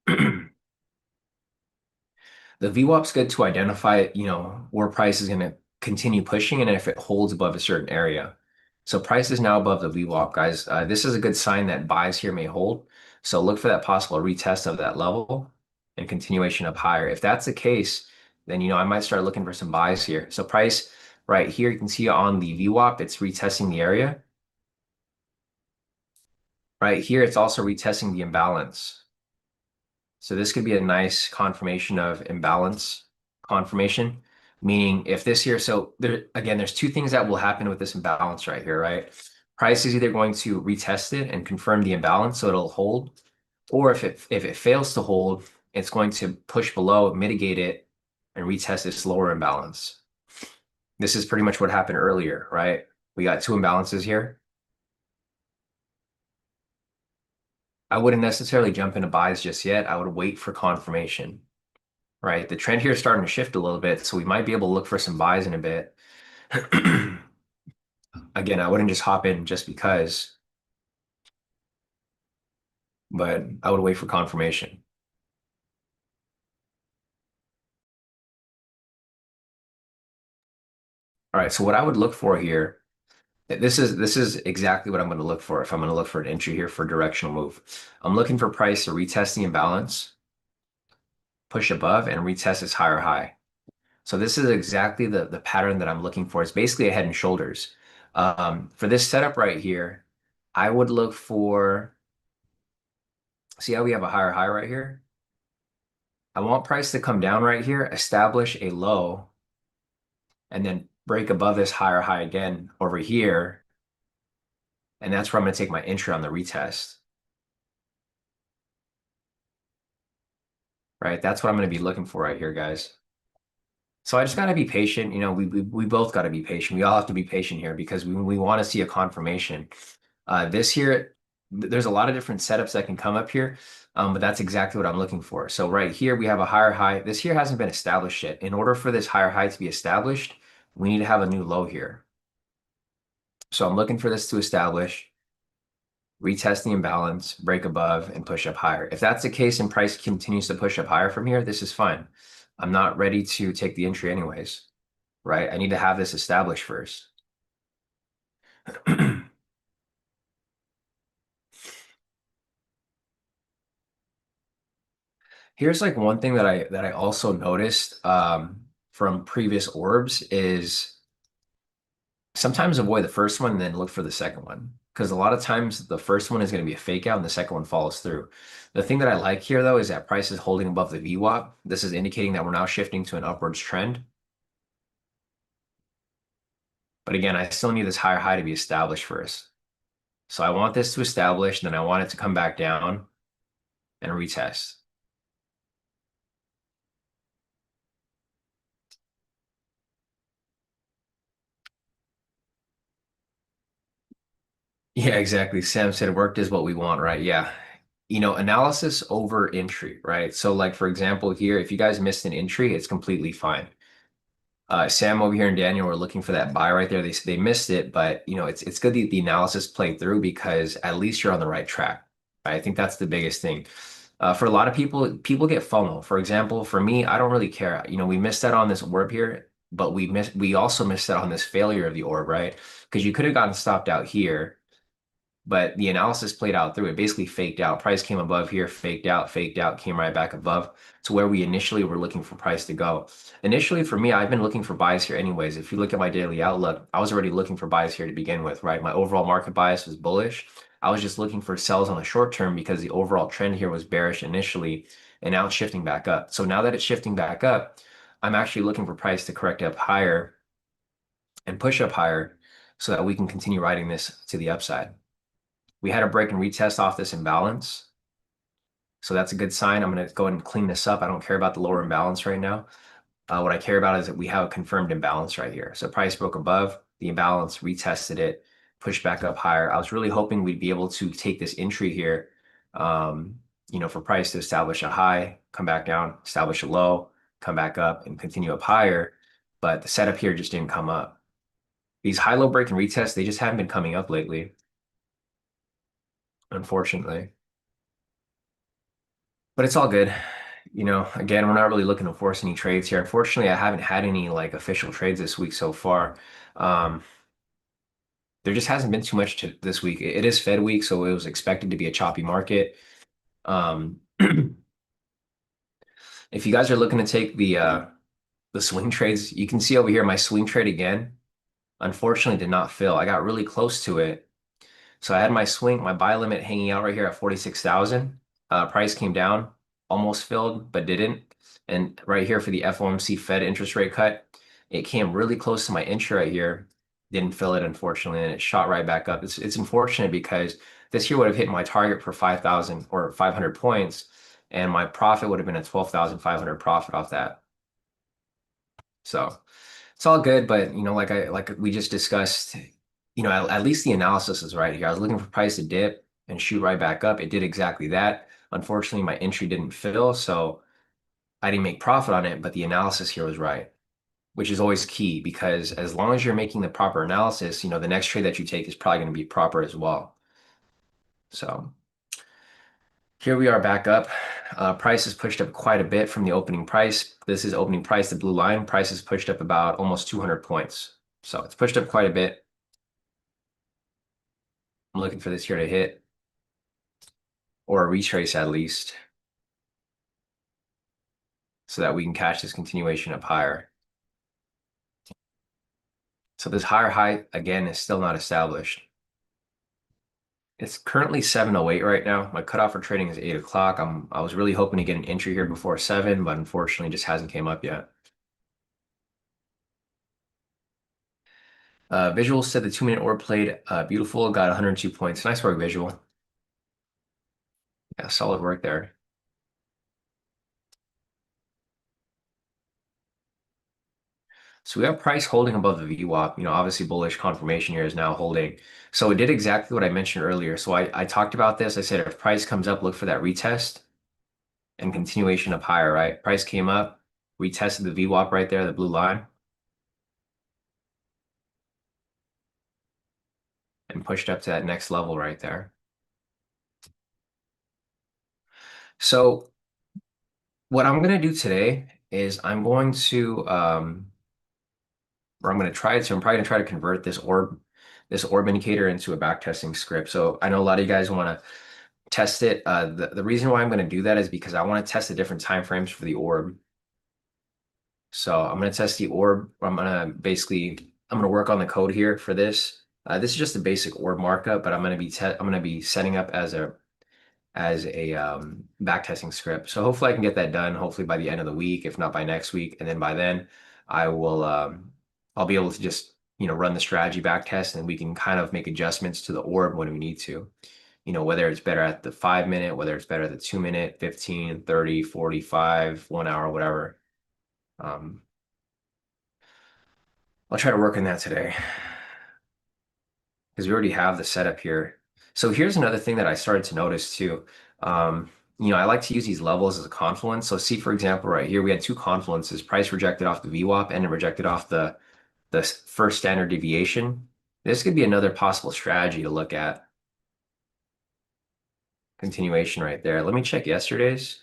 The VWAP's good to identify, where price is going to continue pushing and if it holds above a certain area. So price is now above the VWAP, guys. This is a good sign that buys here may hold. So look for that possible retest of that level and continuation up higher. If that's the case, then, I might start looking for some buys here. So price right here, you can see on the VWAP, it's retesting the area. Right here, it's also retesting the imbalance. So this could be a nice confirmation of imbalance confirmation, meaning if this here, so there again, there's two things that will happen with this imbalance right here, right? Price is either going to retest it and confirm the imbalance so it'll hold, or if it fails to hold, it's going to push below, mitigate it, and retest this lower imbalance. This is pretty much what happened earlier, right? We got two imbalances here. I wouldn't necessarily jump into buys just yet. I would wait for confirmation. Right. The trend here is starting to shift a little bit, so we might be able to look for some buys in a bit. Again, I wouldn't just hop in just because, but I would wait for confirmation. All right, so what I would look for here, this is exactly what I'm going to look for if I'm going to look for an entry here for a directional move. I'm looking for price to retest the imbalance, push above, and retest its higher high. So this is exactly the pattern that I'm looking for. It's basically a head and shoulders. For this setup right here, I would look for, see how we have a higher high right here? I want price to come down right here, establish a low, and then break above this higher high again over here. And that's where I'm going to take my entry on the retest, right? That's what I'm going to be looking for right here, guys. So I just got to be patient. You know, we both got to be patient. We all have to be patient here because we want to see a confirmation. This here, there's a lot of different setups that can come up here, but that's exactly what I'm looking for. So right here, we have a higher high. This here hasn't been established yet. In order for this higher high to be established, we need to have a new low here. So I'm looking for this to establish, retest the imbalance, break above, and push up higher. If that's the case and price continues to push up higher from here, this is fine. I'm not ready to take the entry anyways, right? I need to have this established first. Here's like one thing that I also noticed from previous orbs is sometimes avoid the first one and then look for the second one. Because a lot of times the first one is going to be a fake out and the second one follows through. The thing that I like here though is that price is holding above the VWAP. This is indicating that we're now shifting to an upwards trend. But again, I still need this higher high to be established first. So I want this to establish, then I want it to come back down and retest. Yeah, exactly. Sam said worked is what we want, right? Yeah. You know, analysis over entry, right? So like for example here, if you guys missed an entry, it's completely fine. Sam over here and Daniel were looking for that buy right there. They missed it, but you know, it's good the analysis played through because at least you're on the right track. I think that's the biggest thing. For a lot of people, people get FOMO. For example, for me, I don't really care. You know, we missed out on this orb here, but we also missed out on this failure of the orb, right? Because you could have gotten stopped out here but the analysis played out through it basically faked out. Price came above here, faked out, came right back above to where we initially were looking for price to go. Initially, for me, I've been looking for buys here anyways. If you look at my daily outlook, I was already looking for buys here to begin with, right? My overall market bias was bullish. I was just looking for sells on the short term because the overall trend here was bearish initially, and now it's shifting back up. So now that it's shifting back up, I'm actually looking for price to correct up higher and push up higher so that we can continue riding this to the upside. We had a break and retest off this imbalance. So that's a good sign. I'm going to go ahead and clean this up. I don't care about the lower imbalance right now. What I care about is that we have a confirmed imbalance right here. So price broke above the imbalance, retested it, pushed back up higher. I was really hoping we'd be able to take this entry here, you know, for price to establish a high, come back down, establish a low, come back up and continue up higher. But the setup here just didn't come up. These high-low break and retests, they just haven't been coming up lately, unfortunately. But it's all good. You know, again, we're not really looking to force any trades here. Unfortunately, I haven't had any like official trades this week so far. Um, there just hasn't been too much to this week. It is Fed week, so it was expected to be a choppy market. Um, if you guys are looking to take the swing trades, you can see over here my swing trade again. Unfortunately, did not fill. I got really close to it. So I had my swing, my buy limit hanging out right here at 46,000. Price came down, almost filled, but didn't. And right here for the FOMC Fed interest rate cut, it came really close to my entry right here. Didn't fill it, unfortunately, and it shot right back up. It's unfortunate because this here would have hit my target for 5,000 or 500 points, and my profit would have been a 12,500 profit off that. So it's all good, but you know, like we just discussed, you know, at least the analysis is right here. I was looking for price to dip and shoot right back up. It did exactly that. Unfortunately, my entry didn't fill, so I didn't make profit on it, but the analysis here was right, which is always key because as long as you're making the proper analysis, you know, the next trade that you take is probably going to be proper as well. So here we are back up. Price has pushed up quite a bit from the opening price. This is opening price, the blue line. Price has pushed up about almost 200 points. So it's pushed up quite a bit. I'm looking for this here to hit or a retrace at least so that we can catch this continuation up higher. So this higher high, again, is still not established. It's currently 7:08 right now. My cutoff for trading is 8 o'clock. I was really hoping to get an entry here before 7, but unfortunately just hasn't came up yet. Visual said the 2-minute orb played beautiful, got 102 points. Nice work, Visual. Yeah, solid work there. So we have price holding above the VWAP. Obviously bullish confirmation here is now holding. So it did exactly what I mentioned earlier. So I talked about this. I said if price comes up, look for that retest and continuation up higher, right? Price came up, retested the VWAP right there, the blue line, and pushed up to that next level right there. So what I'm going to do today is or I'm going to try to, I'm probably going to try to convert this orb indicator into a back testing script. So I know a lot of you guys want to test it. The reason why I'm going to do that is because I want to test the different time frames for the orb. So I'm going to test the orb. I'm going to work on the code here for this. This is just a basic orb markup, but I'm going to be setting up as a back testing script. So hopefully I can get that done. Hopefully by the end of the week, if not by next week, and then by then I will I'll be able to just run the strategy back test, and we can kind of make adjustments to the orb when we need to. Whether it's better at the 5-minute, whether it's better at the 2-minute, 15, 30, 45, 1 hour, whatever. Um, I'll try to work on that today because we already have the setup here. So here's another thing that I started to notice too. I like to use these levels as a confluence. So see, for example, right here, we had two confluences. Price rejected off the VWAP and it rejected off the first standard deviation. This could be another possible strategy to look at. Continuation right there. Let me check yesterday's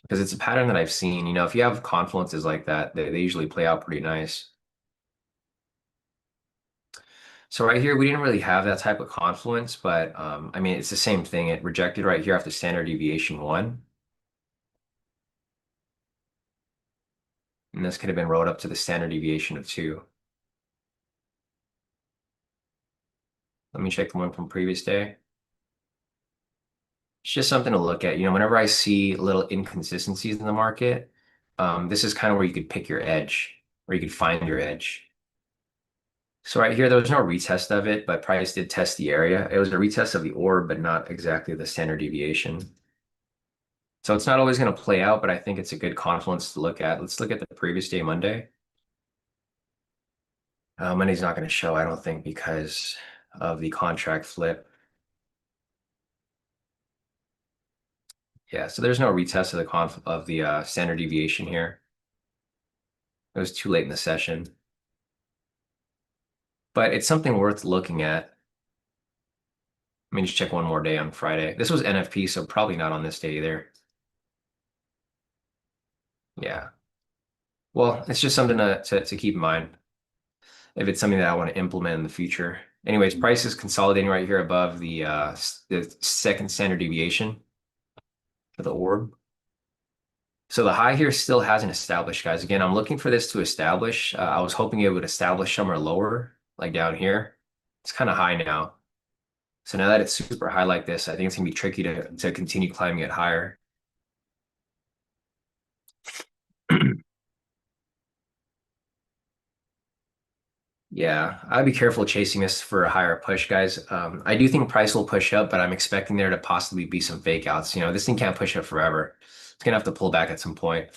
because it's a pattern that I've seen. If you have confluences like that, they usually play out pretty nice. So right here, we didn't really have that type of confluence, but I mean, it's the same thing. It rejected right here after standard deviation 1. And this could have been rolled up to the standard deviation of 2. Let me check the one from previous day. It's just something to look at. Whenever I see little inconsistencies in the market, this is kind of where you could pick your edge, where you could find your edge. So right here, there was no retest of it, but price did test the area. It was a retest of the orb, but not exactly the standard deviation. So it's not always going to play out, but I think it's a good confluence to look at. Let's look at the previous day, Monday. Monday's not going to show, I don't think, because of the contract flip. Yeah, so there's no retest of the standard deviation here. It was too late in the session. But it's something worth looking at. Let me just check one more day on Friday. This was NFP, so probably not on this day either. Yeah. Well, it's just something to keep in mind if it's something that I want to implement in the future. Anyways, price is consolidating right here above the second standard deviation for the orb. So the high here still hasn't established, guys. Again, I'm looking for this to establish. I was hoping it would establish somewhere lower, like down here. It's kind of high now. So now that it's super high like this, I think it's gonna be tricky to continue climbing it higher. Yeah, I'd be careful chasing this for a higher push, guys. I do think price will push up, but I'm expecting there to possibly be some fake outs. This thing can't push up forever. It's gonna have to pull back at some point.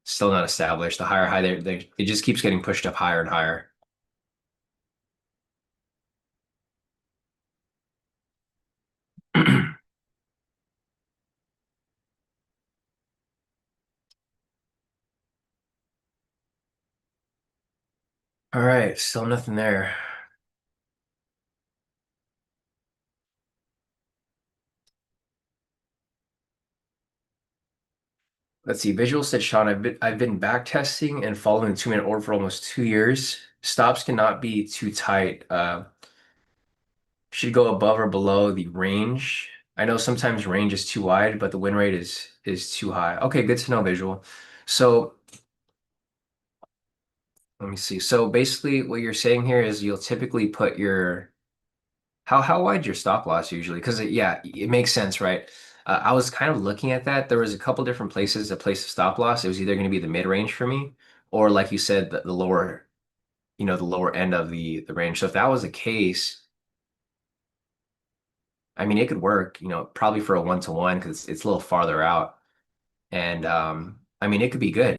Still not established. The higher high there, it just keeps getting pushed up higher and higher. All right, still nothing there. Let's see. Visual said, Sean, I've been back testing and following the 2 minute order for almost 2 years. Stops cannot be too tight. Should go above or below the range. I know sometimes range is too wide, but the win rate is too high. Okay, good to know, Visual. So let me see. So basically, what you're saying here is you'll typically put your how wide's your stop loss usually? Because yeah, it makes sense, right? I was kind of looking at that. There was a couple different places to place a stop loss. It was either going to be the mid range for me, or like you said, the lower, the lower end of the range. So if that was the case, I mean, it could work, probably for a 1-to-1 because it's a little farther out. And I mean, it could be good.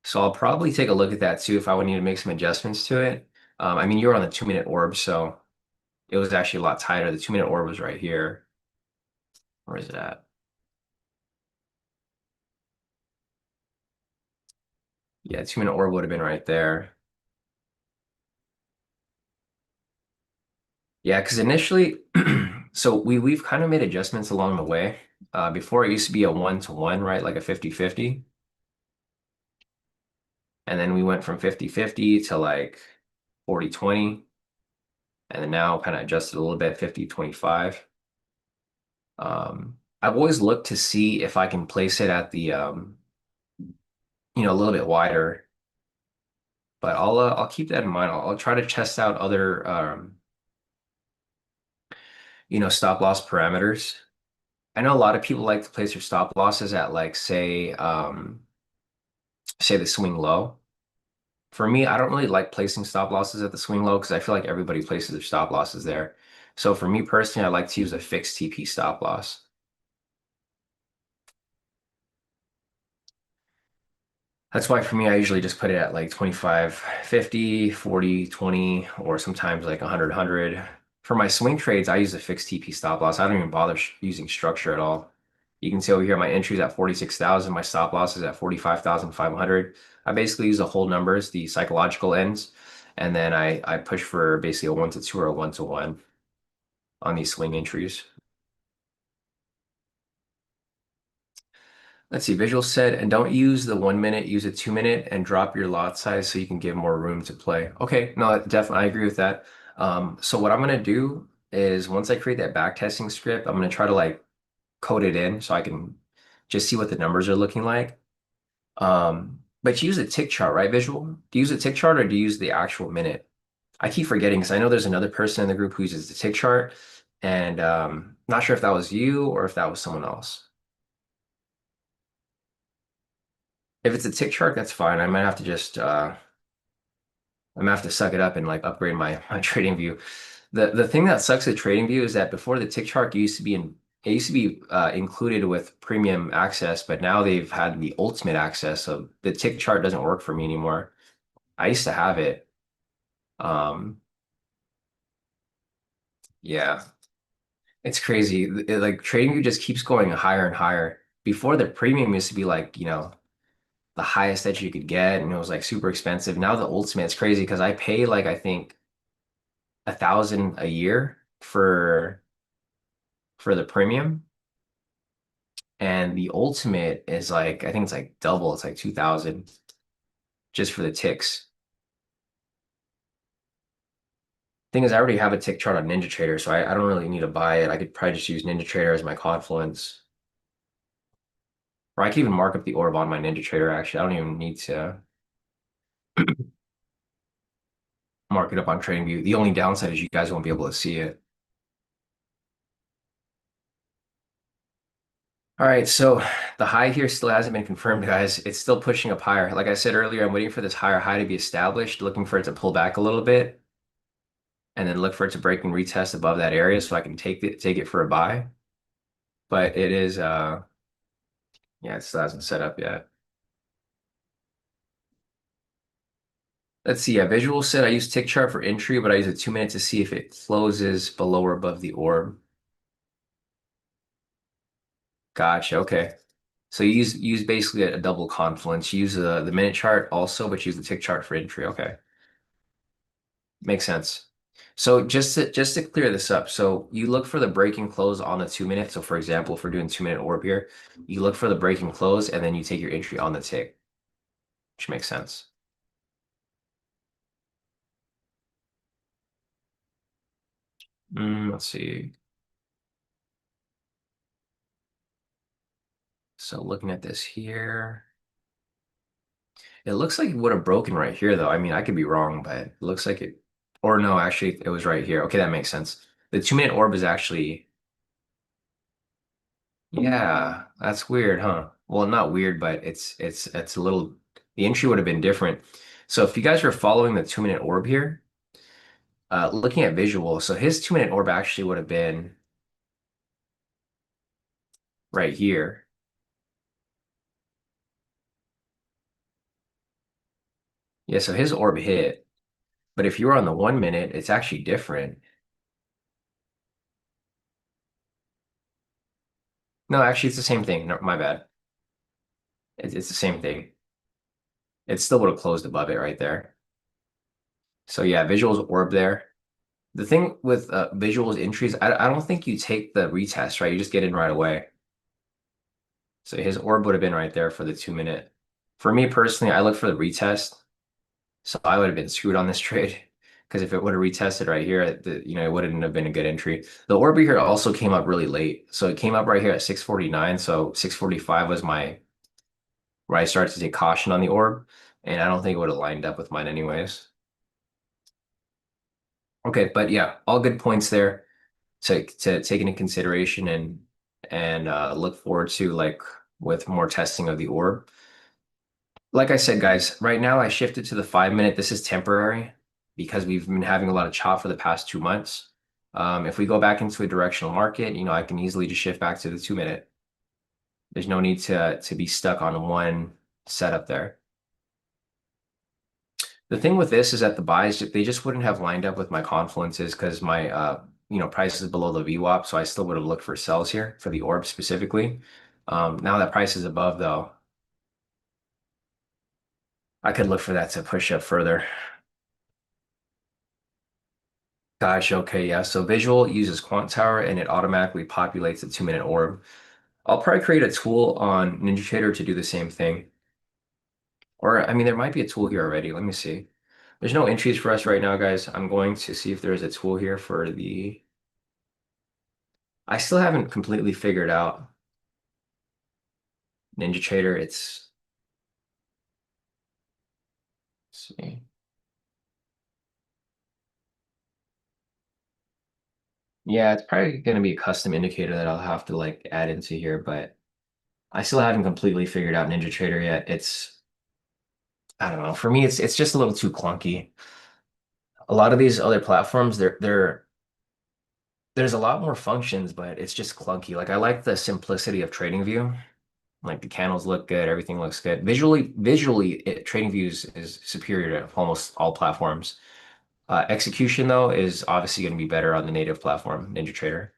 So I'll probably take a look at that too if I would need to make some adjustments to it. I mean, you were on the 2 minute orb, so it was actually a lot tighter. The 2 minute orb was right here. Where is it at? Yeah, 2 minute orb would have been right there. Yeah, because initially, so we've kind of made adjustments along the way. Before it used to be a 1-to-1, right? Like a 50-50. And then we went from 50-50 to like 40-20. And then now kind of adjusted a little bit, 50-25. I've always looked to see if I can place it at the a little bit wider, but I'll keep that in mind. I'll try to test out other stop loss parameters. I know a lot of people like to place their stop losses at like say the swing low. For me, I don't really like placing stop losses at the swing low because I feel like everybody places their stop losses there. So for me personally, I like to use a fixed TP stop loss. That's why for me, I usually just put it at like 25, 50, 40, 20, or sometimes like 100. For my swing trades, I use a fixed TP stop loss. I don't even bother using structure at all. You can see over here, my entry's at 46,000. My stop loss is at 45,500. I basically use the whole numbers, the psychological ends, and then I push for basically a 1-to-2 or a 1-to-1 on these swing entries. Let's see, visual set, and don't use the 1 minute, use a 2 minute and drop your lot size so you can give more room to play. Okay, no, definitely, I agree with that. So what I'm gonna do is once I create that back testing script, I'm gonna try to like code it in so I can just see what the numbers are looking like. But you use a tick chart, right, visual? Do you use a tick chart or do you use the actual minute? I keep forgetting because I know there's another person in the group who uses the tick chart, and not sure if that was you or if that was someone else. If it's a tick chart, that's fine. I might have to just I'm gonna have to suck it up and like upgrade my trading view. The thing that sucks at trading view is that before the tick chart used to be included with premium access, but now they've had the ultimate access. So the tick chart doesn't work for me anymore. I used to have it. Um, yeah, it's crazy. Like trading view just keeps going higher and higher. Before the premium used to be like, the highest that you could get, and it was like super expensive. Now the ultimate, it's crazy because I pay like I think 1,000 a year for the premium, and the ultimate is like I think it's like double. It's like 2,000 just for the ticks. Thing is, I already have a tick chart on NinjaTrader, so I don't really need to buy it. I could probably just use NinjaTrader as my confluence, or I can even mark up the orb on my NinjaTrader. Actually, I don't even need to mark it up on TradingView. The only downside is you guys won't be able to see it. All right, so the high here still hasn't been confirmed, guys. It's still pushing up higher. Like I said earlier, I'm waiting for this higher high to be established, looking for it to pull back a little bit, and then look for it to break and retest above that area so I can take it for a buy. But it is yeah, it still hasn't set up yet. Let's see. Yeah, visual said I use tick chart for entry, but I use a 2 minute to see if it closes below or above the orb. Gotcha. Okay. So you use basically a double confluence. You use the minute chart also, but use the tick chart for entry. Okay. Makes sense. So just to clear this up, so you look for the break and close on the 2 minute. So for example, if we're doing 2 minute orb here, you look for the break and close, and then you take your entry on the tick, which makes sense. Let's see. So looking at this here, it looks like it would have broken right here, though. I mean, I could be wrong, but it looks like it, or no, actually, it was right here. Okay, that makes sense. The 2 minute orb is actually, yeah, that's weird, huh? Well, not weird, but it's a little, the entry would have been different. So if you guys were following the 2 minute orb here, looking at visual, so his 2 minute orb actually would have been right here. Yeah, so his orb hit, but if you were on the 1 minute, it's actually different. No, actually, it's the same thing. No, my bad. It's the same thing. It still would have closed above it right there. So yeah, visuals orb there. The thing with visuals entries, I don't think you take the retest, right? You just get in right away. So his orb would have been right there for the 2 minute. For me personally, I look for the retest. So I would have been screwed on this trade because if it would have retested right here, it wouldn't have been a good entry. The orb here also came up really late. So it came up right here at 6:49. So 6:45 was my where I started to take caution on the orb. And I don't think it would have lined up with mine anyways. Okay, but yeah, all good points there to take into consideration and look forward to like with more testing of the orb. Like I said, guys, right now I shifted to the 5 minute. This is temporary because we've been having a lot of chop for the past 2 months. If we go back into a directional market, I can easily just shift back to the 2 minute. There's no need to be stuck on one setup there. The thing with this is that the buys they just wouldn't have lined up with my confluences because my price is below the VWAP, so I still would have looked for sells here for the orb specifically. Now that price is above though, I could look for that to push up further. Gosh, okay, yeah. So visual uses Quant Tower and it automatically populates a 2 minute orb. I'll probably create a tool on NinjaTrader to do the same thing. Or I mean, there might be a tool here already. Let me see. There's no entries for us right now, guys. I'm going to see if there's a tool here for the. I still haven't completely figured out NinjaTrader. Let's see. Yeah, it's probably going to be a custom indicator that I'll have to like add into here, but I still haven't completely figured out NinjaTrader yet. I don't know. For me, it's just a little too clunky. A lot of these other platforms, there's a lot more functions, but it's just clunky. Like I like the simplicity of TradingView. Like the candles look good, everything looks good. Visually, TradingView is superior to almost all platforms. Execution though is obviously going to be better on the native platform, NinjaTrader.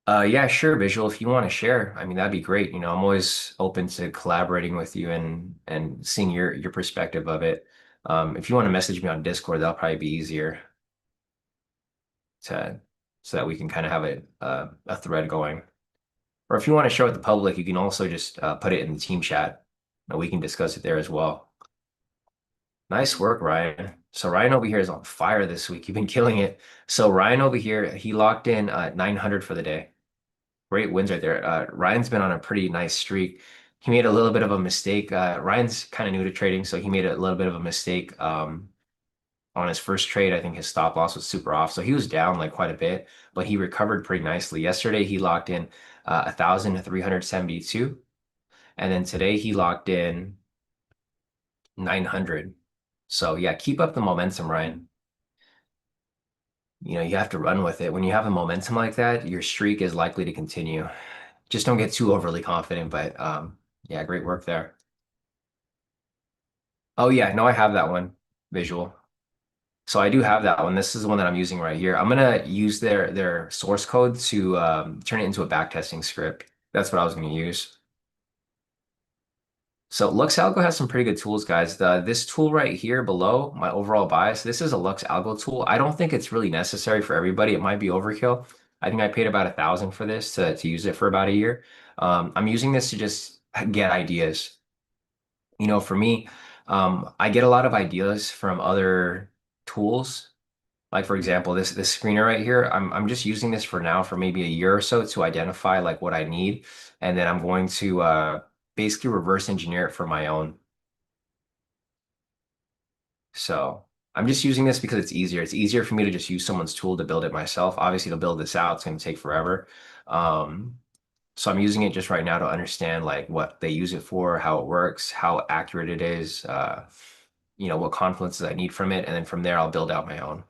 Yeah, sure, Visual. If you want to share, I mean, that'd be great. I'm always open to collaborating with you and seeing your perspective of it. If you want to message me on Discord, that'll probably be easier to so that we can kind of have a thread going. Or if you want to share with the public, you can also just put it in the team chat, and we can discuss it there as well. Nice work, Ryan. So Ryan over here is on fire this week. You've been killing it. So Ryan over here, he locked in 900 for the day. Great wins right there. Ryan's been on a pretty nice streak. He made a little bit of a mistake. Ryan's kind of new to trading, so he made a little bit of a mistake on his first trade. I think his stop loss was super off, so he was down like quite a bit, but he recovered pretty nicely. Yesterday he locked in 1,372, and then today he locked in 900. So yeah, keep up the momentum, Ryan. You have to run with it. When you have a momentum like that, your streak is likely to continue. Just don't get too overly confident, but yeah, great work there. Oh yeah, no, I have that one visual. So I do have that one. This is the one that I'm using right here. I'm gonna use their source code to turn it into a backtesting script. That's what I was gonna use. So Lux Algo has some pretty good tools, guys. This tool right here below my overall bias, this is a Lux Algo tool. I don't think it's really necessary for everybody. It might be overkill. I think I paid about 1,000 for this to use it for about a year. I'm using this to just get ideas. For me, I get a lot of ideas from other tools. Like for example, this screener right here, I'm just using this for now for maybe a year or so to identify like what I need, and then I'm going to basically reverse engineer it for my own. So I'm just using this because it's easier. It's easier for me to just use someone's tool to build it myself. Obviously, to build this out, it's going to take forever. Um, so I'm using it just right now to understand like what they use it for, how it works, how accurate it is, what confluences I need from it, and then from there I'll build out my own.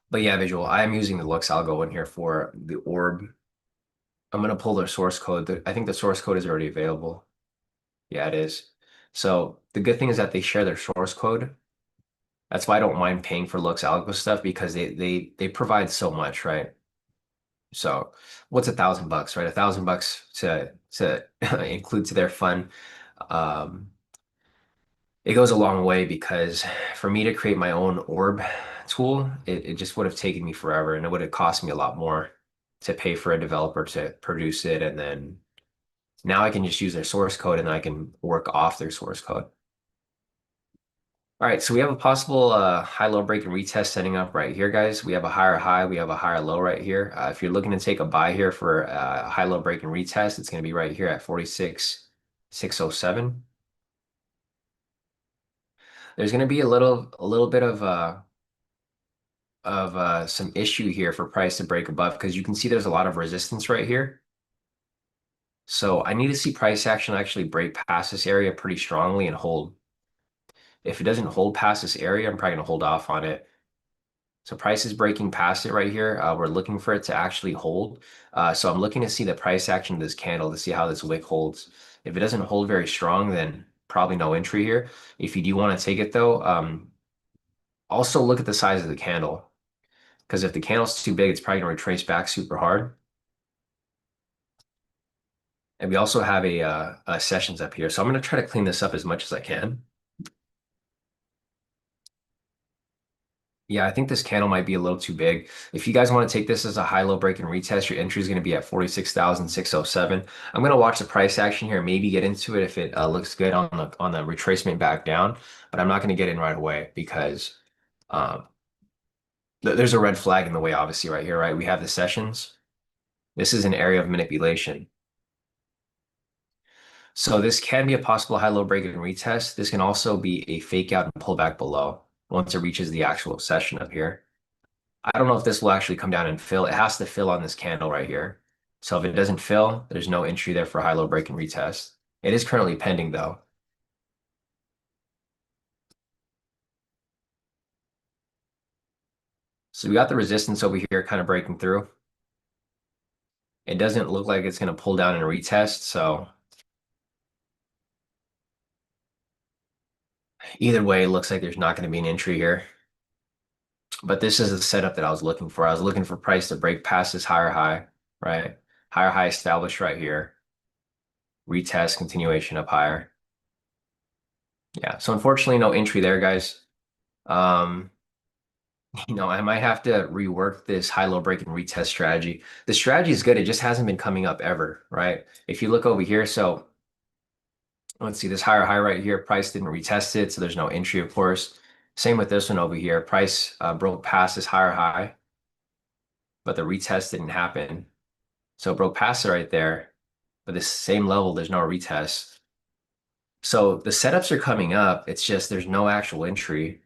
But yeah, visual. I am using the Lux algo in here for the orb. I'm gonna pull their source code. I think the source code is already available. Yeah, it is. So the good thing is that they share their source code. That's why I don't mind paying for Lux algo stuff because they provide so much, right? So what's $1,000, right? $1,000 to include to their fund. Um, it goes a long way because for me to create my own orb tool, it just would have taken me forever and it would have cost me a lot more to pay for a developer to produce it. And then now I can just use their source code and I can work off their source code. All right, so we have a possible high-low break and retest setting up right here, guys. We have a higher high, we have a higher low right here. If you're looking to take a buy here for a high-low break and retest, it's going to be right here at 46,607. There's going to be a little bit of some issue here for price to break above because you can see there's a lot of resistance right here. So I need to see price action actually break past this area pretty strongly and hold. If it doesn't hold past this area, I'm probably going to hold off on it. So price is breaking past it right here. We're looking for it to actually hold. So I'm looking to see the price action of this candle to see how this wick holds. If it doesn't hold very strong, then probably no entry here. If you do want to take it though, also look at the size of the candle. Because if the candle's too big, it's probably going to retrace back super hard. And we also have a sessions up here. So I'm going to try to clean this up as much as I can. Yeah, I think this candle might be a little too big. If you guys want to take this as a high-low break and retest, your entry is going to be at 46,607. I'm going to watch the price action here, maybe get into it if it looks good on the retracement back down, but I'm not going to get in right away because um, there's a red flag in the way, obviously, right here, right? We have the sessions. This is an area of manipulation. So this can be a possible high-low break and retest. This can also be a fake out and pull back below once it reaches the actual session up here. I don't know if this will actually come down and fill. It has to fill on this candle right here. So if it doesn't fill, there's no entry there for high-low break and retest. It is currently pending though. So we got the resistance over here kind of breaking through. It doesn't look like it's going to pull down and retest. So either way, it looks like there's not going to be an entry here. But this is the setup that I was looking for. I was looking for price to break past this higher high, right? Higher high established right here. Retest, continuation up higher. Yeah, so unfortunately, no entry there, guys. Um, I might have to rework this high-low break and retest strategy. The strategy is good. It just hasn't been coming up ever, right? If you look over here, so let's see this higher high right here. Price didn't retest it, so there's no entry, of course. Same with this one over here. Price broke past this higher high, but the retest didn't happen. So it broke past it right there, but this same level, there's no retest. So the setups are coming up. It's just there's no actual entry.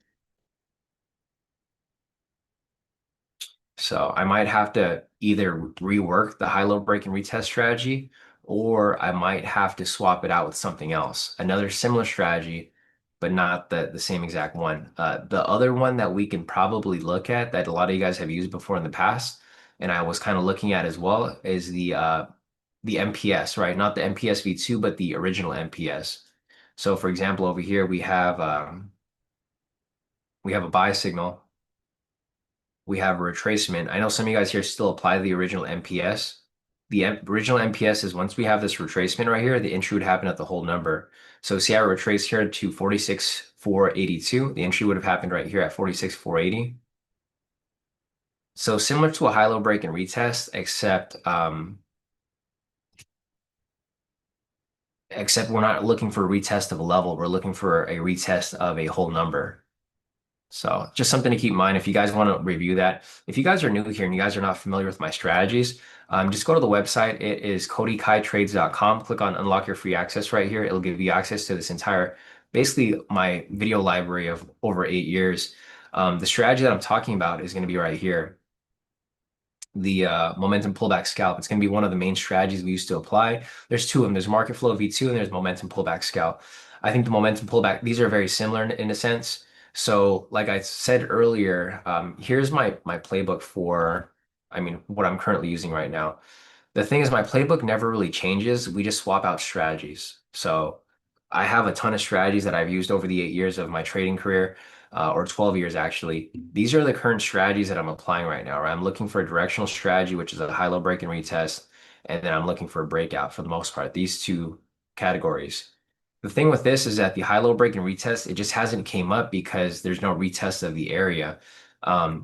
So I might have to either rework the high-low break and retest strategy, or I might have to swap it out with something else, another similar strategy, but not the same exact one. The other one that we can probably look at that a lot of you guys have used before in the past, and I was kind of looking at as well, is the MPS, right? Not the MPS V2, but the original MPS. So for example, over here we have a buy signal. We have a retracement. I know some of you guys here still apply the original MPS. the original MPS is once we have this retracement right here, the entry would happen at the whole number. So see how I retrace here to 46,482. The entry would have happened right here at 46,480. So similar to a high-low break and retest, except we're not looking for a retest of a level. We're looking for a retest of a whole number. So just something to keep in mind if you guys want to review that. If you guys are new here and you guys are not familiar with my strategies, just go to the website. It is codykaitrades.com. Click on unlock your free access right here. It'll give you access to this entire, basically my video library of over 8 years. The strategy that I'm talking about is going to be right here. The momentum pullback scalp. It's going to be one of the main strategies we used to apply. There's two of them. There's market flow V2 and there's momentum pullback scalp. I think the momentum pullback, these are very similar in a sense. So like I said earlier, here's my playbook for, I mean, what I'm currently using right now. The thing is, my playbook never really changes. We just swap out strategies. So I have a ton of strategies that I've used over the 8 years of my trading career, or 12 years actually. These are the current strategies that I'm applying right now, right? I'm looking for a directional strategy, which is a high-low break and retest, and then I'm looking for a breakout for the most part, these two categories. The thing with this is that the high-low break and retest, it just hasn't came up because there's no retest of the area.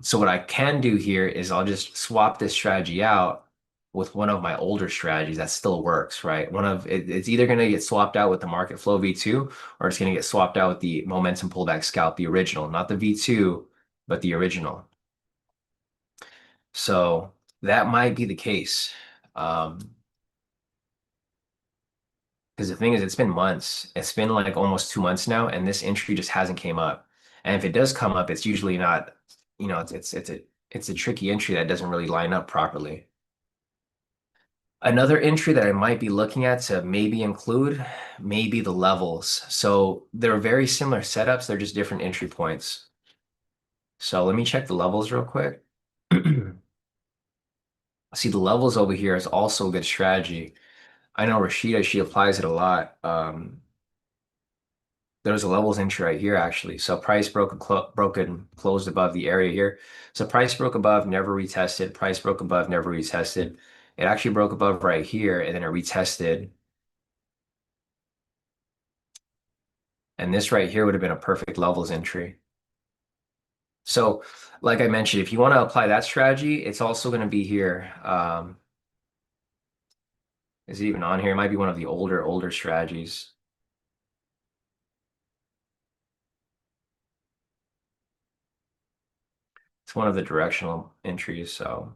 So what I can do here is I'll just swap this strategy out with one of my older strategies that still works, right? It's either going to get swapped out with the market flow V2 or it's going to get swapped out with the momentum pullback scalp, the original, not the V2, but the original. So that might be the case. Because the thing is, it's been months. It's been like almost 2 months now, and this entry just hasn't came up. And if it does come up, it's usually not, it's a tricky entry that doesn't really line up properly. Another entry that I might be looking at to maybe include, maybe the levels. So they're very similar setups, they're just different entry points. So let me check the levels real quick. See, the levels over here is also a good strategy. I know Rashida, she applies it a lot. There's a levels entry right here, actually. So price broken, closed above the area here. So price broke above, never retested. Price broke above, never retested. It actually broke above right here, and then it retested. And this right here would have been a perfect levels entry. So like I mentioned, if you want to apply that strategy, it's also going to be here. Is it even on here? It might be one of the older strategies. It's one of the directional entries. So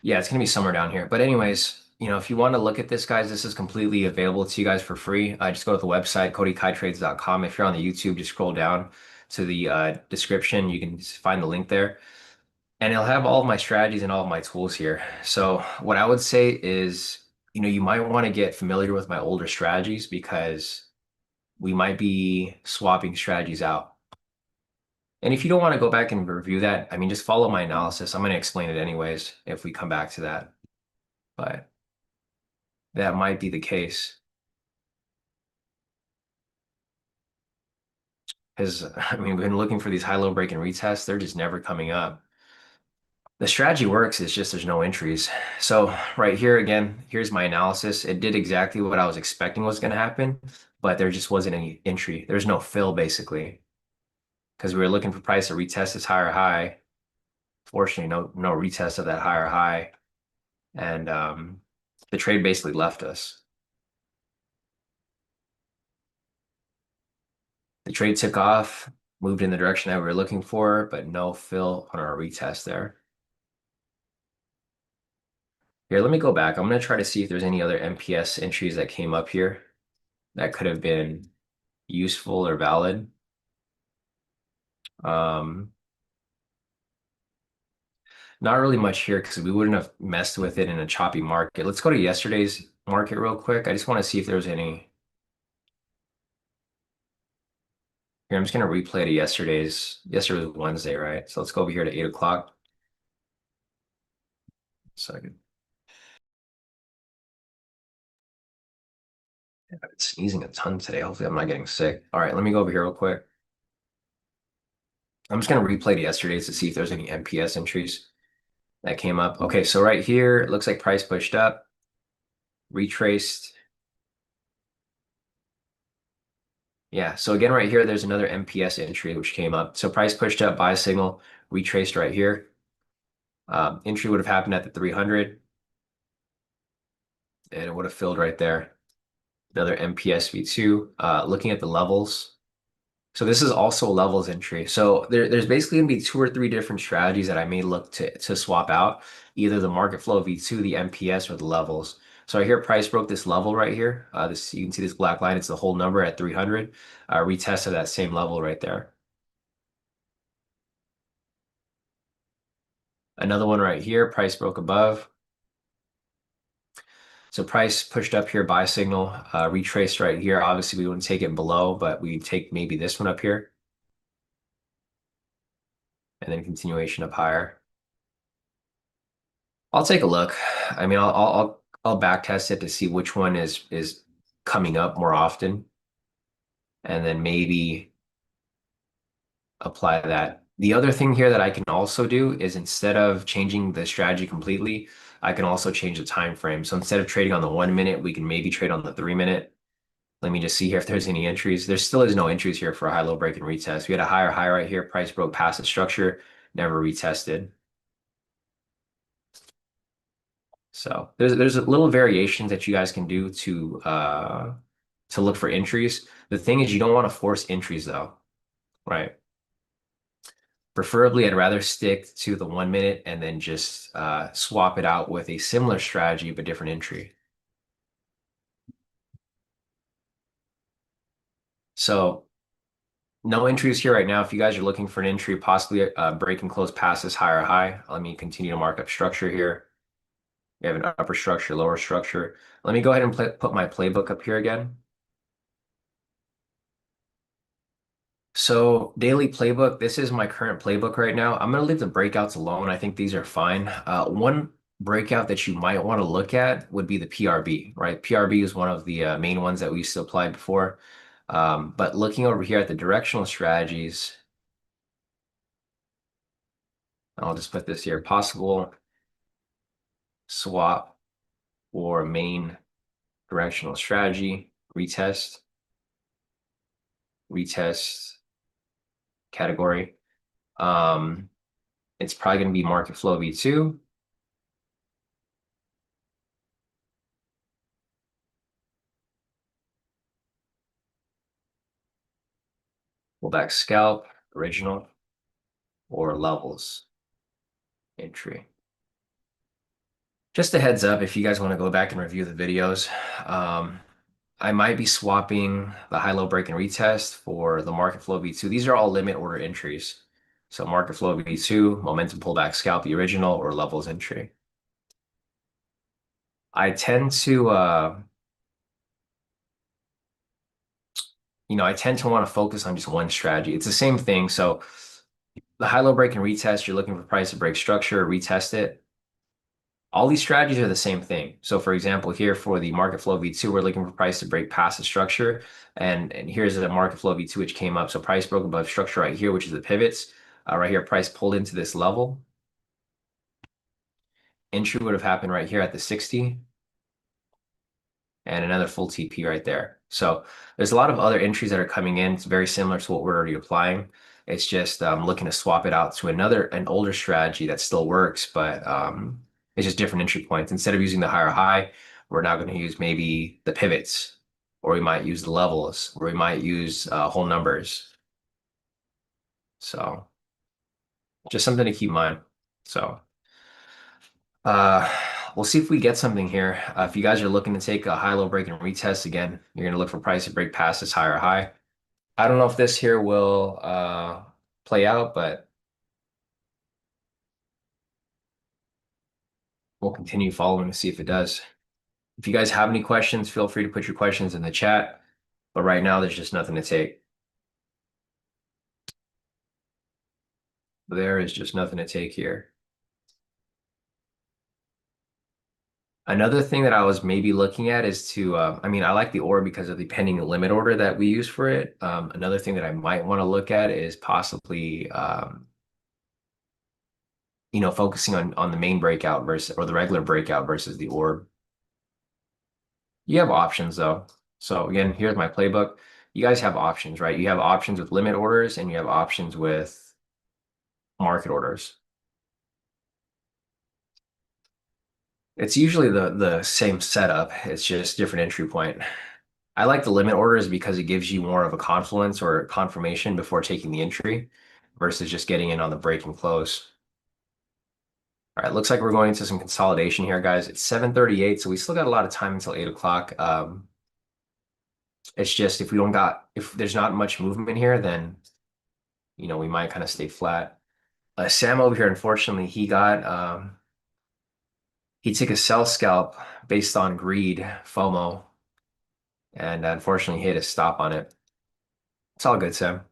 yeah, it's going to be somewhere down here. But anyways, if you want to look at this, guys, this is completely available to you guys for free. Just go to the website, codykaitrades.com. If you're on the YouTube, just scroll down to the description. You can find the link there. And it'll have all of my strategies and all of my tools here. So what I would say is, you might want to get familiar with my older strategies because we might be swapping strategies out. And if you don't want to go back and review that, I mean, just follow my analysis. I'm going to explain it anyways if we come back to that. But that might be the case. Because, I mean, we've been looking for these high-low break and retests. They're just never coming up. The strategy works, it's just there's no entries. So right here again, here's my analysis. It did exactly what I was expecting was going to happen, but there just wasn't any entry. There's no fill basically because we were looking for price to retest this higher high. Fortunately, no retest of that higher high, and the trade basically left us. The trade took off, moved in the direction that we were looking for, but no fill on our retest there. Here, let me go back. I'm going to try to see if there's any other MPS entries that came up here that could have been useful or valid. Um, Not really much here because we wouldn't have messed with it in a choppy market. Let's go to yesterday's market real quick. I just want to see if there's any. Here, I'm just going to replay to yesterday's. Yesterday was Wednesday, right? So let's go over here to 8 o'clock. Second. I've been sneezing a ton today. Hopefully, I'm not getting sick. All right, let me go over here real quick. I'm just going to replay to yesterday's to see if there's any MPS entries. That came up. Okay, so right here, it looks like price pushed up, retraced. Yeah, so again, right here, there's another MPS entry which came up. So price pushed up, buy signal, retraced right here. Entry would have happened at the 300, and it would have filled right there. Another MPS V2. Looking at the levels. So this is also a levels entry. So there's basically going to be two or three different strategies that I may look to swap out, either the market flow V2, the MPS, or the levels. So right here, price broke this level right here. This you can see this black line. It's the whole number at 300. Retested that same level right there. Another one right here. Price broke above. So price pushed up here, buy signal, retraced right here. Obviously, we wouldn't take it below, but we take maybe this one up here, and then continuation up higher. I'll take a look. I mean, I'll back test it to see which one is coming up more often, and then maybe apply that. The other thing here that I can also do is instead of changing the strategy completely, I can also change the time frame. So instead of trading on the 1 minute, we can maybe trade on the 3 minute. Let me just see here if there's any entries. There still is no entries here for a high-low break and retest. We had a higher high right here. Price broke past the structure, never retested. So there's little variations that you guys can do to look for entries. The thing is you don't want to force entries though, right? Preferably, I'd rather stick to the 1 minute and then just swap it out with a similar strategy but different entry. So no entries here right now. If you guys are looking for an entry, possibly break and close past this higher high, let me continue to mark up structure here. We have an upper structure, lower structure. Let me go ahead and put my playbook up here again. So daily playbook, this is my current playbook right now. I'm going to leave the breakouts alone. I think these are fine. One breakout that you might want to look at would be the PRB, right? PRB is one of the main ones that we used to apply before. But looking over here at the directional strategies, I'll just put this here, possible swap or main directional strategy, retest, retest category. It's probably going to be market flow V2. Pullback scalp, original, or levels entry. Just a heads up, if you guys want to go back and review the videos, I might be swapping the high-low break and retest for the market flow V2. These are all limit order entries. So market flow V2, momentum pullback scalp, the original, or levels entry. I tend to, I tend to want to focus on just one strategy. It's the same thing. So the high-low break and retest, you're looking for price to break structure, retest it. All these strategies are the same thing. So for example, here for the market flow V2, we're looking for price to break past the structure. And here's the market flow V2, which came up. So price broke above structure right here, which is the pivots. Right here, price pulled into this level. Entry would have happened right here at the 60. And another full TP right there. So there's a lot of other entries that are coming in. It's very similar to what we're already applying. It's just looking to swap it out to an older strategy that still works, but it's just different entry points. Instead of using the higher high, we're now going to use maybe the pivots, or we might use the levels, or we might use whole numbers. So just something to keep in mind. So uh, we'll see if we get something here. If you guys are looking to take a high-low break and retest again, you're going to look for price to break past this higher high. I don't know if this here will play out, but we'll continue following to see if it does. If you guys have any questions, feel free to put your questions in the chat. But right now, there's just nothing to take. There is just nothing to take here. Another thing that I was maybe looking at is to, I mean, I like the order because of the pending limit order that we use for it. Another thing that I might want to look at is possibly focusing on the main breakout versus or the regular breakout versus the orb. You have options though. So again, here's my playbook. You guys have options, right? You have options with limit orders and you have options with market orders. It's usually the same setup. It's just different entry point. I like the limit orders because it gives you more of a confluence or confirmation before taking the entry versus just getting in on the break and close. All right, looks like we're going into some consolidation here, guys. It's 7:38, so we still got a lot of time until 8 o'clock. It's just if there's not much movement here, then we might kind of stay flat. Sam over here, unfortunately, he took a sell scalp based on greed, FOMO, and unfortunately hit a stop on it. It's all good, Sam.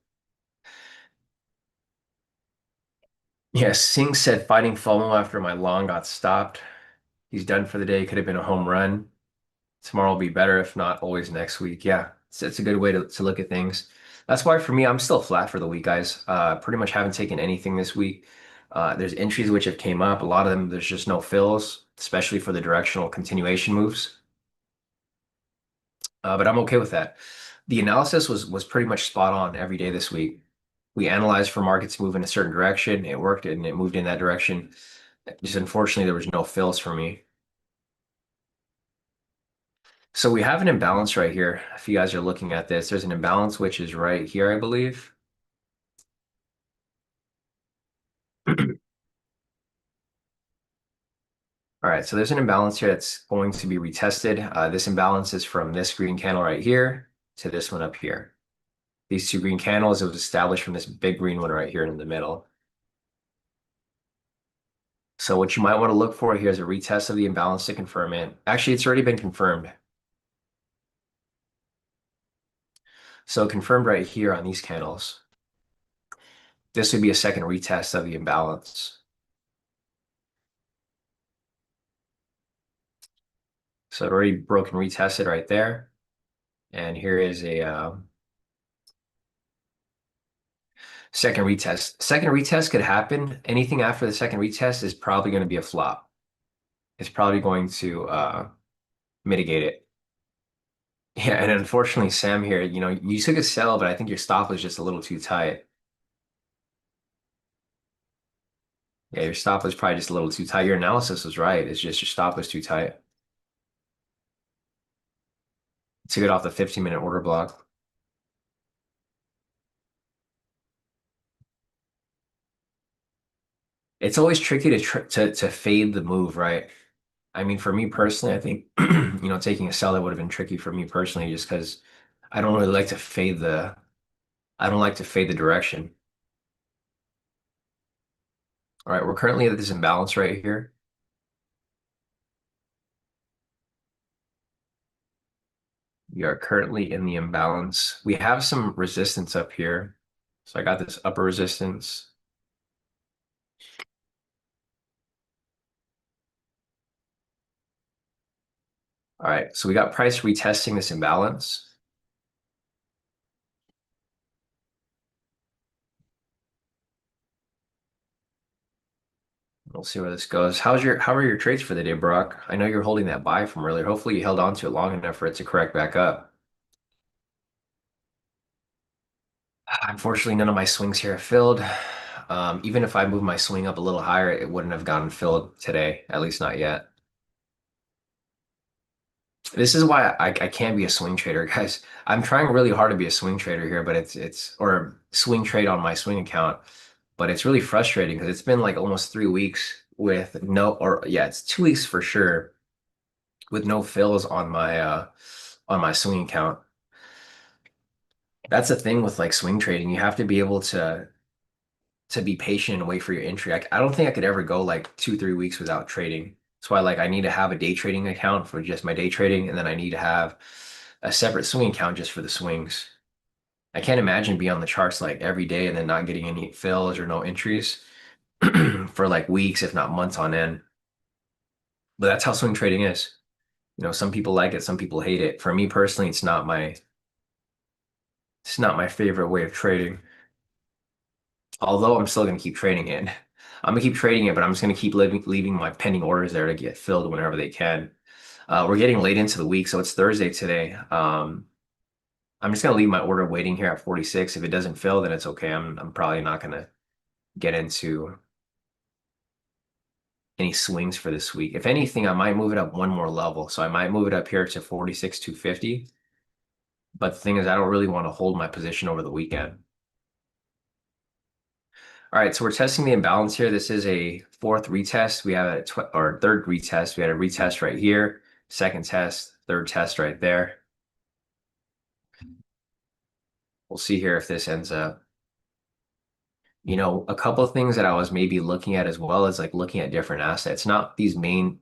Yes, Singh said fighting FOMO after my long got stopped. He's done for the day. Could have been a home run. Tomorrow will be better, if not always next week. Yeah, it's a good way to look at things. That's why for me, I'm still flat for the week, guys. Pretty much haven't taken anything this week. There's entries which have came up. A lot of them, there's just no fills, especially for the directional continuation moves. But I'm okay with that. The analysis was pretty much spot on every day this week. We analyzed for markets to move in a certain direction. It worked and it moved in that direction. Just unfortunately, there was no fills for me. So we have an imbalance right here. If you guys are looking at this, there's an imbalance which is right here, I believe. All right, so there's an imbalance here that's going to be retested. This imbalance is from this green candle right here to this one up here. These two green candles, it was established from this big green one right here in the middle. So what you might want to look for here is a retest of the imbalance to confirm it. Actually, it's already been confirmed. So confirmed right here on these candles. This would be a second retest of the imbalance. So it already broken retested right there. And here is a second retest. Second retest could happen. Anything after the second retest is probably going to be a flop. It's probably going to mitigate it. Yeah, and unfortunately, Sam here, you took a sell, but I think your stop was just a little too tight. Yeah, your stop was probably just a little too tight. Your analysis was right. It's just your stop was too tight. Took it off the 15-minute order block. It's always tricky to fade the move, right? I mean, for me personally, I think taking a sell that would have been tricky for me personally, just because I don't really like to fade the I don't like to fade the direction. All right, we're currently at this imbalance right here. We are currently in the imbalance. We have some resistance up here. So I got this upper resistance. All right, so we got price retesting this imbalance. We'll see where this goes. How are your trades for the day, Brock? I know you're holding that buy from earlier. Hopefully you held on to it long enough for it to correct back up. Unfortunately, none of my swings here are filled. Even if I move my swing up a little higher, it wouldn't have gotten filled today, at least not yet. This is why I can't be a swing trader, guys. I'm trying really hard to be a swing trader here, but it's or swing trade on my swing account, but it's really frustrating because it's been like almost 3 weeks with no, or yeah, it's 2 weeks for sure with no fills on my swing account. That's the thing with like swing trading. You have to be able to be patient and wait for your entry. I don't think I could ever go like 2, 3 weeks without trading. That's why like I need to have a day trading account for just my day trading, and then I need to have a separate swing account just for the swings. I can't imagine being on the charts like every day and then not getting any fills or no entries for like weeks, if not months on end. But that's how swing trading is. Some people like it, some people hate it. For me personally, it's not my favorite way of trading. Although I'm still gonna keep trading it. I'm gonna keep trading it, but I'm just gonna keep leaving my pending orders there to get filled whenever they can. We're getting late into the week, so it's Thursday today. I'm just gonna leave my order waiting here at 46. If it doesn't fill, then it's okay. I'm probably not gonna get into any swings for this week. If anything, I might move it up one more level. So I might move it up here to 46,250. But the thing is, I don't really want to hold my position over the weekend. All right, so we're testing the imbalance here. This is a fourth retest. We have a or third retest. We had a retest right here, second test, third test right there. We'll see here if this ends up. A couple of things that I was maybe looking at as well as like looking at different assets, not these main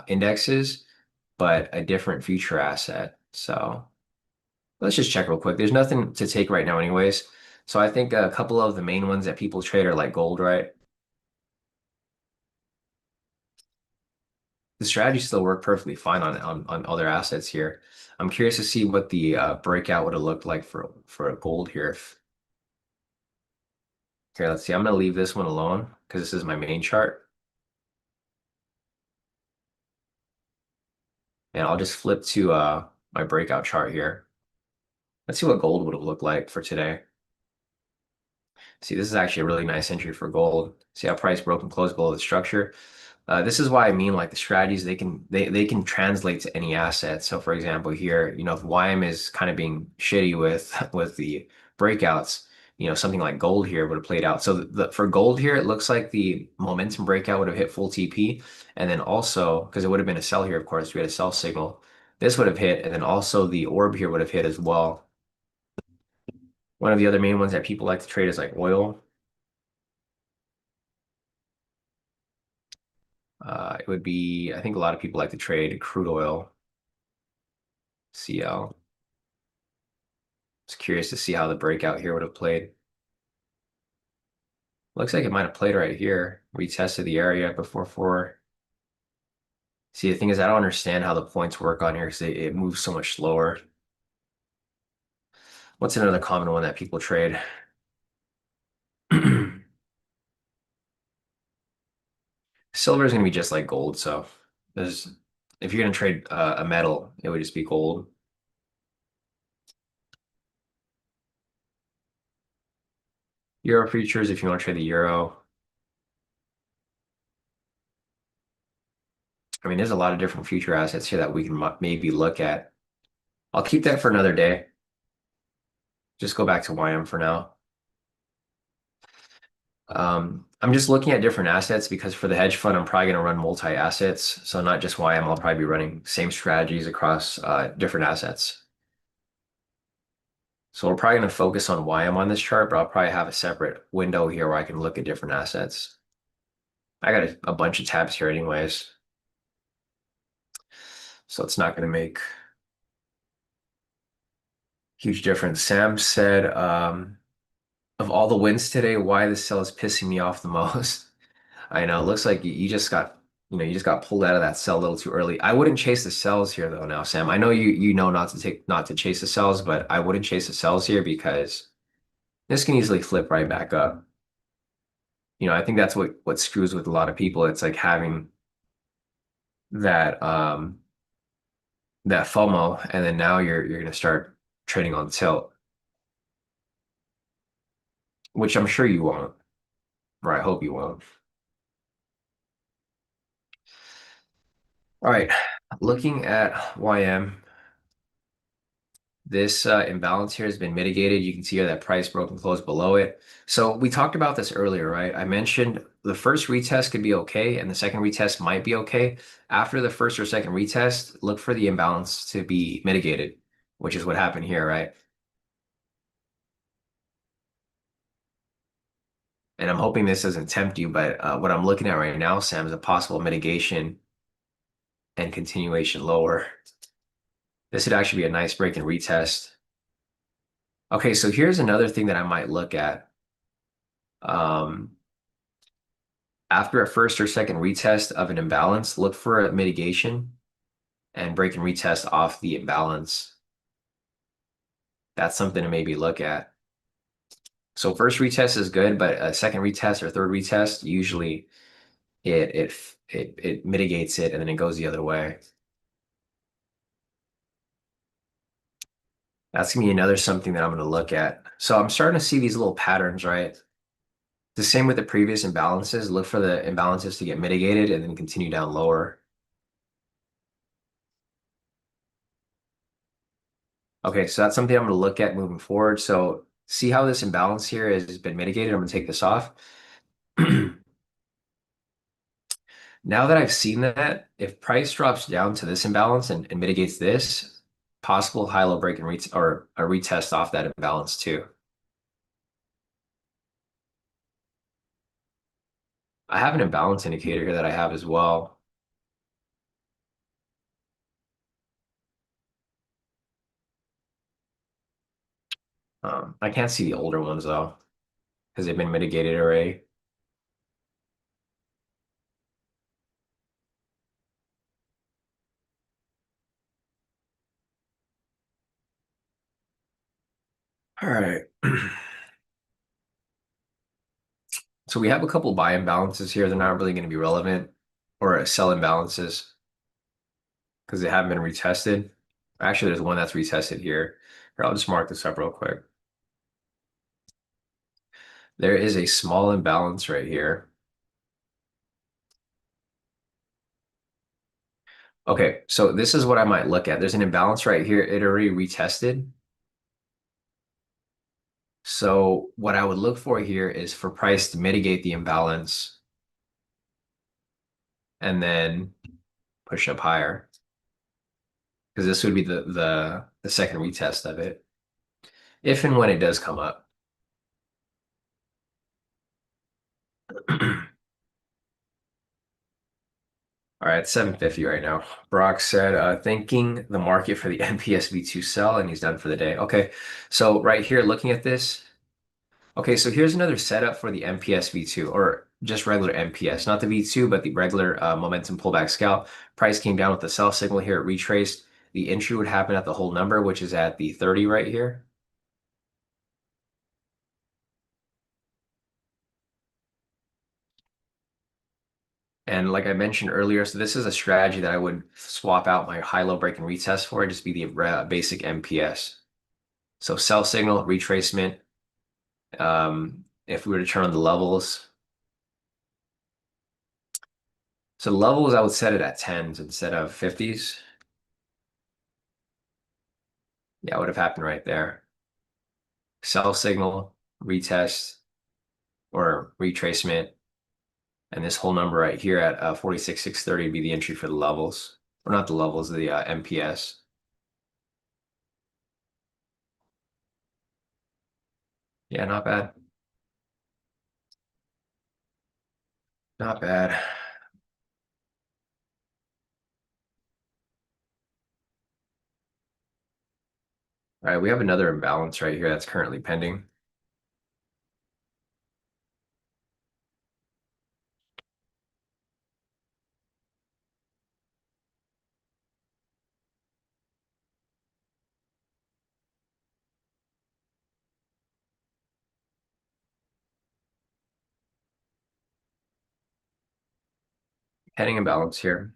indexes, but a different future asset. So let's just check real quick. There's nothing to take right now anyways. So I think a couple of the main ones that people trade are like gold, right? The strategies still work perfectly fine on other assets here. I'm curious to see what the breakout would have looked like for a gold here. Here, let's see. I'm gonna leave this one alone because this is my main chart. And I'll just flip to my breakout chart here. Let's see what gold would have looked like for today. See, this is actually a really nice entry for gold. See how price broke and closed below the structure. This is why I mean like the strategies they can translate to any asset. So for example, here, if YM is kind of being shitty with with the breakouts, something like gold here would have played out. So for gold here, it looks like the momentum breakout would have hit full TP, and then also because it would have been a sell here, of course, we had a sell signal. This would have hit, and then also the orb here would have hit as well. One of the other main ones that people like to trade is like oil. It would be, I think a lot of people like to trade crude oil, CL. Just curious to see how the breakout here would have played. Looks like it might have played right here. Retested the area before 4. See, the thing is, I don't understand how the points work on here because it moves so much slower. What's another common one that people trade? Silver is going to be just like gold. So there's, if you're going to trade a metal, it would just be gold. Euro futures, if you want to trade the euro. I mean, there's a lot of different future assets here that we can maybe look at. I'll keep that for another day. Just go back to YM for now. I'm just looking at different assets because for the hedge fund, I'm probably going to run multi-assets. So not just YM, I'll probably be running same strategies across different assets. So we're probably going to focus on YM on this chart, but I'll probably have a separate window here where I can look at different assets. I got a bunch of tabs here anyways. So it's not going to make huge difference. Sam said, of all the wins today, why this sell is pissing me off the most. I know. It looks like you just got, you just got pulled out of that sell a little too early. I wouldn't chase the sells here though now, Sam. I know you know not to chase the sells, but I wouldn't chase the sells here because this can easily flip right back up. I think that's what screws with a lot of people. It's like having that that FOMO, and then now you're gonna start trading on tilt, which I'm sure you won't, or I hope you won't. All right, looking at YM. This imbalance here has been mitigated. You can see here that price broke and closed below it. So we talked about this earlier, right? I mentioned the first retest could be okay and the second retest might be okay. After the first or second retest, look for the imbalance to be mitigated, which is what happened here, right? And I'm hoping this doesn't tempt you, but what I'm looking at right now, Sam, is a possible mitigation and continuation lower. This would actually be a nice break and retest. Okay, so here's another thing that I might look at. Um, After a first or second retest of an imbalance, look for a mitigation and break and retest off the imbalance. That's something to maybe look at. So first retest is good, but a second retest or third retest, usually it mitigates it and then it goes the other way. That's gonna be another something that I'm gonna look at. So I'm starting to see these little patterns, right? The same with the previous imbalances. Look for the imbalances to get mitigated and then continue down lower. Okay, so that's something I'm going to look at moving forward. So see how this imbalance here has been mitigated. I'm going to take this off. Now that I've seen that, if price drops down to this imbalance and mitigates this, possible high-low break and ret or a retest off that imbalance too. I have an imbalance indicator here that I have as well. I can't see the older ones though, because they've been mitigated already. All right. So we have a couple buy imbalances here. They're not really going to be relevant, or sell imbalances because they haven't been retested. Actually, there's one that's retested here. Here, I'll just mark this up real quick. There is a small imbalance right here. Okay, so this is what I might look at. There's an imbalance right here. It already retested. So what I would look for here is for price to mitigate the imbalance and then push up higher. Because this would be the second retest of it, if and when it does come up. All right, 750 right now. Brock said, thanking the market for the NPSV2 sell, and he's done for the day. Okay, so right here, looking at this. Okay, so here's another setup for the MPS V2, or just regular MPS, not the V2, but the regular momentum pullback scalp. Price came down with the sell signal here. It retraced. The entry would happen at the whole number, which is at the 30 right here. And like I mentioned earlier, so this is a strategy that I would swap out my high-low break and retest for, just be the basic MPS. So sell signal, retracement. If we were to turn on the levels, so levels, I would set it at 10s instead of 50s. Yeah, it would have happened right there. Sell signal, retest, or retracement. And this whole number right here at 46,630 would be the entry for the levels, or not the levels, the MPS. Yeah, not bad. Not bad. All right, we have another imbalance right here that's currently pending. Pending imbalance here.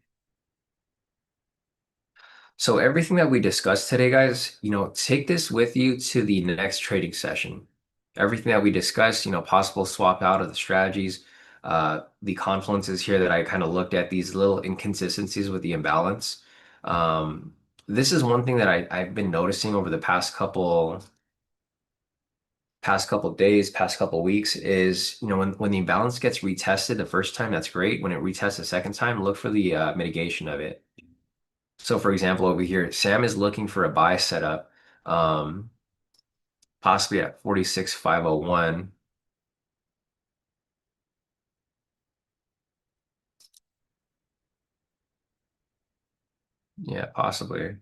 So everything that we discussed today, guys, take this with you to the next trading session. Everything that we discussed, possible swap out of the strategies, the confluences here that I kind of looked at, these little inconsistencies with the imbalance. This is one thing that I've been noticing over the past couple days, past couple weeks is, when the imbalance gets retested the first time, that's great. When it retests the second time, look for the mitigation of it. So for example, over here, Sam is looking for a buy setup, um, possibly at 46,501. Yeah, possibly.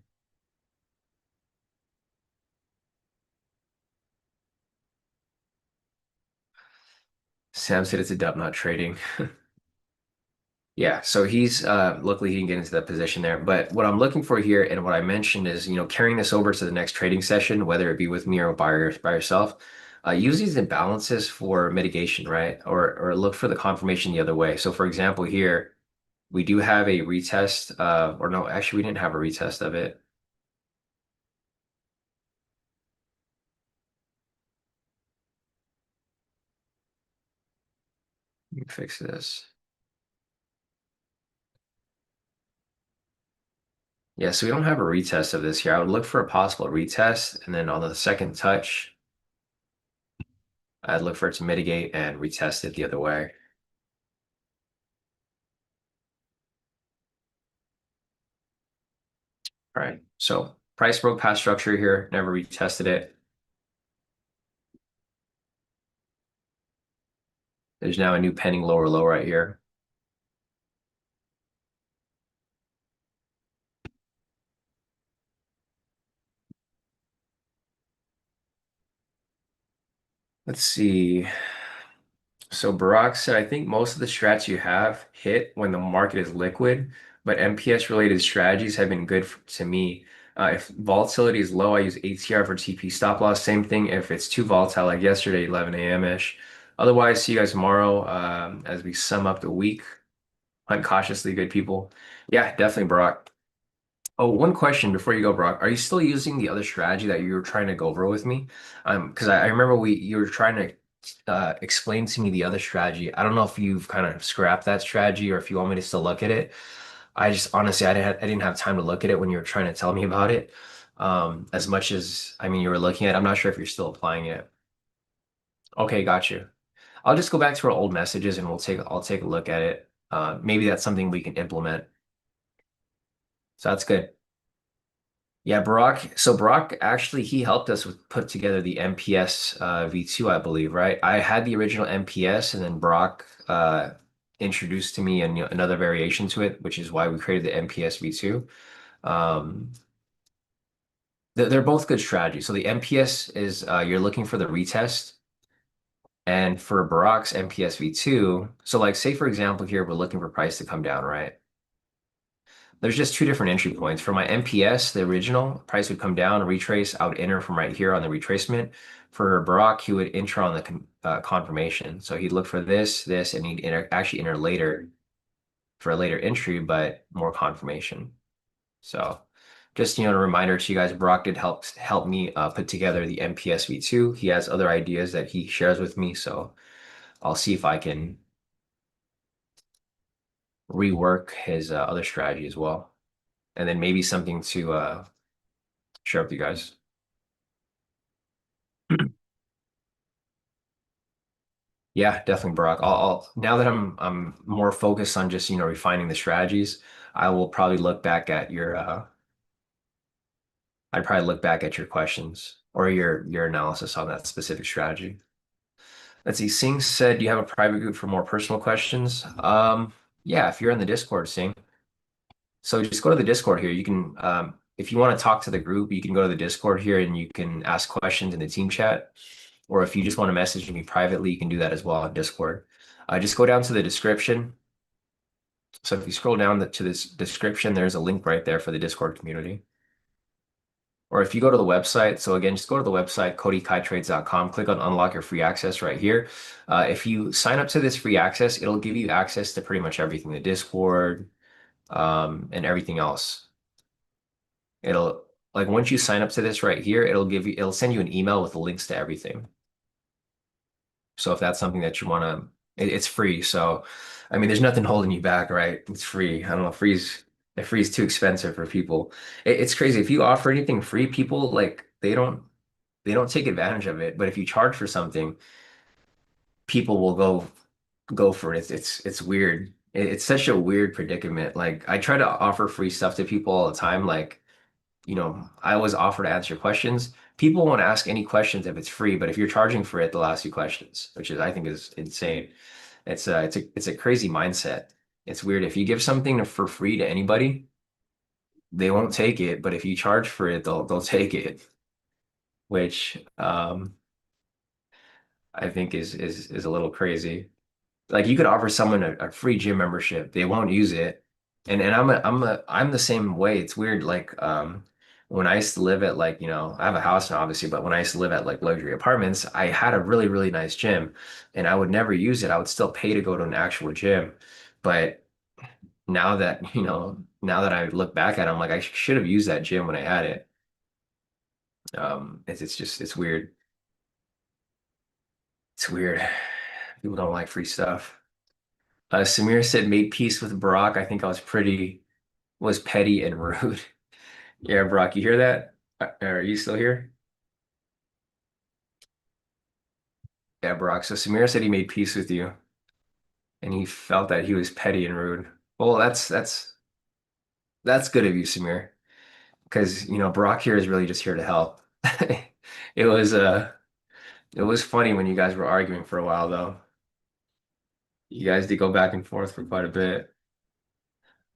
Sam said it's a dub, not trading. Yeah, so he's luckily he didn't get into that position there. But what I'm looking for here and what I mentioned is, carrying this over to the next trading session, whether it be with me or by yourself. Use these imbalances for mitigation, right? Or look for the confirmation the other way. So for example, here we do have a retest or no, actually we didn't have a retest of it. Let me fix this. Yeah, so we don't have a retest of this here. I would look for a possible retest, and then on the second touch, I'd look for it to mitigate and retest it the other way. All right. So price broke past structure here, never retested it. There's now a new pending lower low right here. Let's see. So Barack said, I think most of the strats you have hit when the market is liquid, but MPS related strategies have been good to me. If volatility is low, I use ATR for TP stop loss. Same thing if it's too volatile, like yesterday, 11 a.m. ish. Otherwise, see you guys tomorrow as we sum up the week. Hunt cautiously, good people. Yeah, definitely, Barack. Oh, one question before you go, Brock. Are you still using the other strategy that you were trying to go over with me? Because I remember you were trying to explain to me the other strategy. I don't know if you've kind of scrapped that strategy or if you want me to still look at it. I just honestly I didn't have time to look at it when you were trying to tell me about it. As much as I mean you were looking at it, I'm not sure if you're still applying it. Okay, got you. I'll just go back to our old messages and I'll take a look at it. Maybe that's something we can implement. So that's good. Yeah, Brock. So Brock actually he helped us with put together the MPS V2, I believe, right? I had the original MPS, and then Brock introduced to me another variation to it, which is why we created the MPS V2. Um, they're both good strategies. So the MPS is you're looking for the retest, and for Brock's MPS V2, so like say for example here we're looking for price to come down, right? There's just two different entry points. For my MPS, the original price would come down, retrace. I would enter from right here on the retracement. For Barack, he would enter on the confirmation. So he'd look for this, and he'd actually enter later for a later entry, but more confirmation. So just a reminder to you guys, Barack did help me put together the MPS V2. He has other ideas that he shares with me, so I'll see if I can rework his other strategy as well, and then maybe something to share with you guys. Yeah, definitely, Brock. Now that I'm more focused on just, refining the strategies, I will probably look back at your I'd probably look back at your questions or your analysis on that specific strategy. Let's see. Sing said you have a private group for more personal questions. Yeah, if you're in the Discord, Sing. So just go to the Discord here. You can if you want to talk to the group, you can go to the Discord here and you can ask questions in the team chat. Or if you just want to message me privately, you can do that as well on Discord. Just go down to the description. So if you scroll down to this description, there's a link right there for the Discord community. Or if you go to the website, so again, just go to the website, codykaitrades.com, click on unlock your free access right here. If you sign up to this free access, it'll give you access to pretty much everything, the Discord, and everything else. It'll like once you sign up to this right here, it'll send you an email with the links to everything. So if that's something that you want to, it's free. So, I mean, there's nothing holding you back, right? It's free. I don't know, free's too expensive for people. It's crazy. If you offer anything free, people like they don't take advantage of it. But if you charge for something, people will go for it. It's weird. It's such a weird predicament. Like I try to offer free stuff to people all the time. Like I always offer to answer questions. People won't ask any questions if it's free, but if you're charging for it, they'll ask you questions, which is I think is insane. It's a crazy mindset. It's weird. If you give something for free to anybody, they won't take it, but if you charge for it, they'll take it, which I think is a little crazy. Like you could offer someone a free gym membership, they won't use it. And I'm the same way. It's weird. Like when I used to live at like, I have a house now, obviously, but when I used to live at like luxury apartments, I had a really, really nice gym and I would never use it. I would still pay to go to an actual gym. But now that, now that I look back at it, I'm like, I should have used that gym when I had it. It's just, it's weird. It's weird. People don't like free stuff. Samir said, made peace with Barack. I think I was petty and rude. Yeah, Barack, you hear that? Are you still here? Yeah, Barack. So Samir said he made peace with you and he felt that he was petty and rude. Well, that's good of you, Samir, because Barack here is really just here to help. It was it was funny when you guys were arguing for a while though. You guys did go back and forth for quite a bit.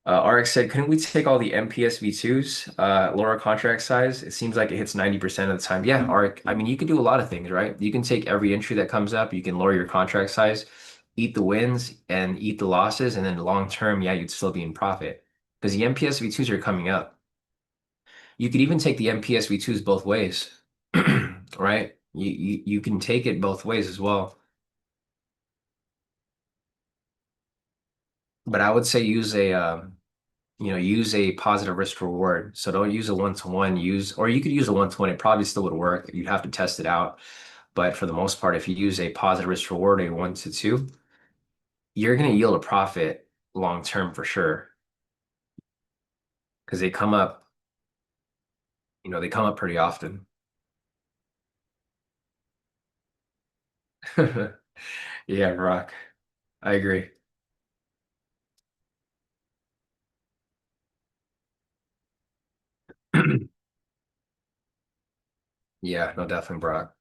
RX said, couldn't we take all the MPS V2s, lower contract size? It seems like it hits 90% of the time. Yeah, RX, I mean, you can do a lot of things, right? You can take every entry that comes up, you can lower your contract size, eat the wins and eat the losses, and then long term, yeah, you'd still be in profit because the MPS V2s are coming up. You could even take the MPS V2s both ways, right? You can take it both ways as well. But I would say use a positive risk reward. So don't use a one-to-one, or you could use a one-to-one, it probably still would work. You'd have to test it out. But for the most part, if you use a positive risk reward, a 1 to 2, you're going to yield a profit long term for sure. Because they come up pretty often. Yeah, Rock. I agree. Yeah, no, definitely, Brock.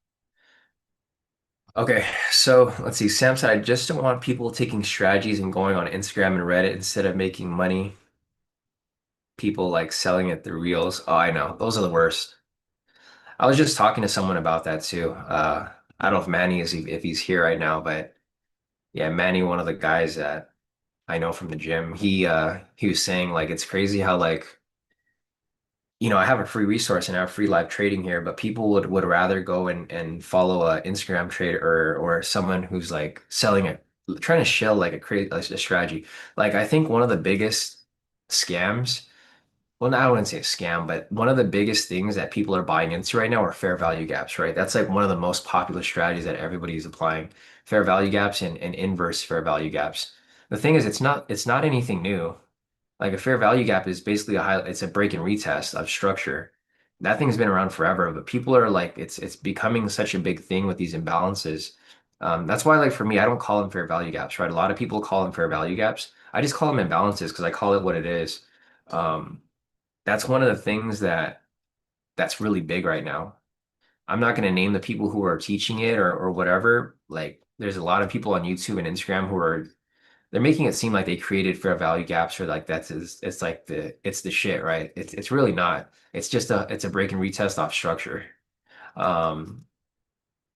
Okay, so let's see. Sam said, I just don't want people taking strategies and going on Instagram and Reddit instead of making money. People like selling it through reels. Oh, I know. Those are the worst. I was just talking to someone about that too. I don't know if Manny is if he's here right now, but yeah, Manny, one of the guys that I know from the gym, he was saying like it's crazy how like I have a free resource and I have free live trading here, but people would rather go and follow a Instagram trader or someone who's like selling it, trying to shell like a strategy. Like I think one of the biggest scams. Well, no, I wouldn't say a scam, but one of the biggest things that people are buying into right now are fair value gaps, right? That's like one of the most popular strategies that everybody is applying. Fair value gaps and inverse fair value gaps. The thing is, it's not anything new. Like a fair value gap is basically it's a break and retest of structure. That thing's been around forever, but people are like it's becoming such a big thing with these imbalances. That's why like for me, I don't call them fair value gaps, right? A lot of people call them fair value gaps. I just call them imbalances because I call it what it is. Um, that's one of the things that's really big right now. I'm not going to name the people who are teaching it or whatever. Like, there's a lot of people on YouTube and Instagram who are they're making it seem like they created fair value gaps or like it's like it's the shit, right? It's really not. It's a break and retest off structure. Um,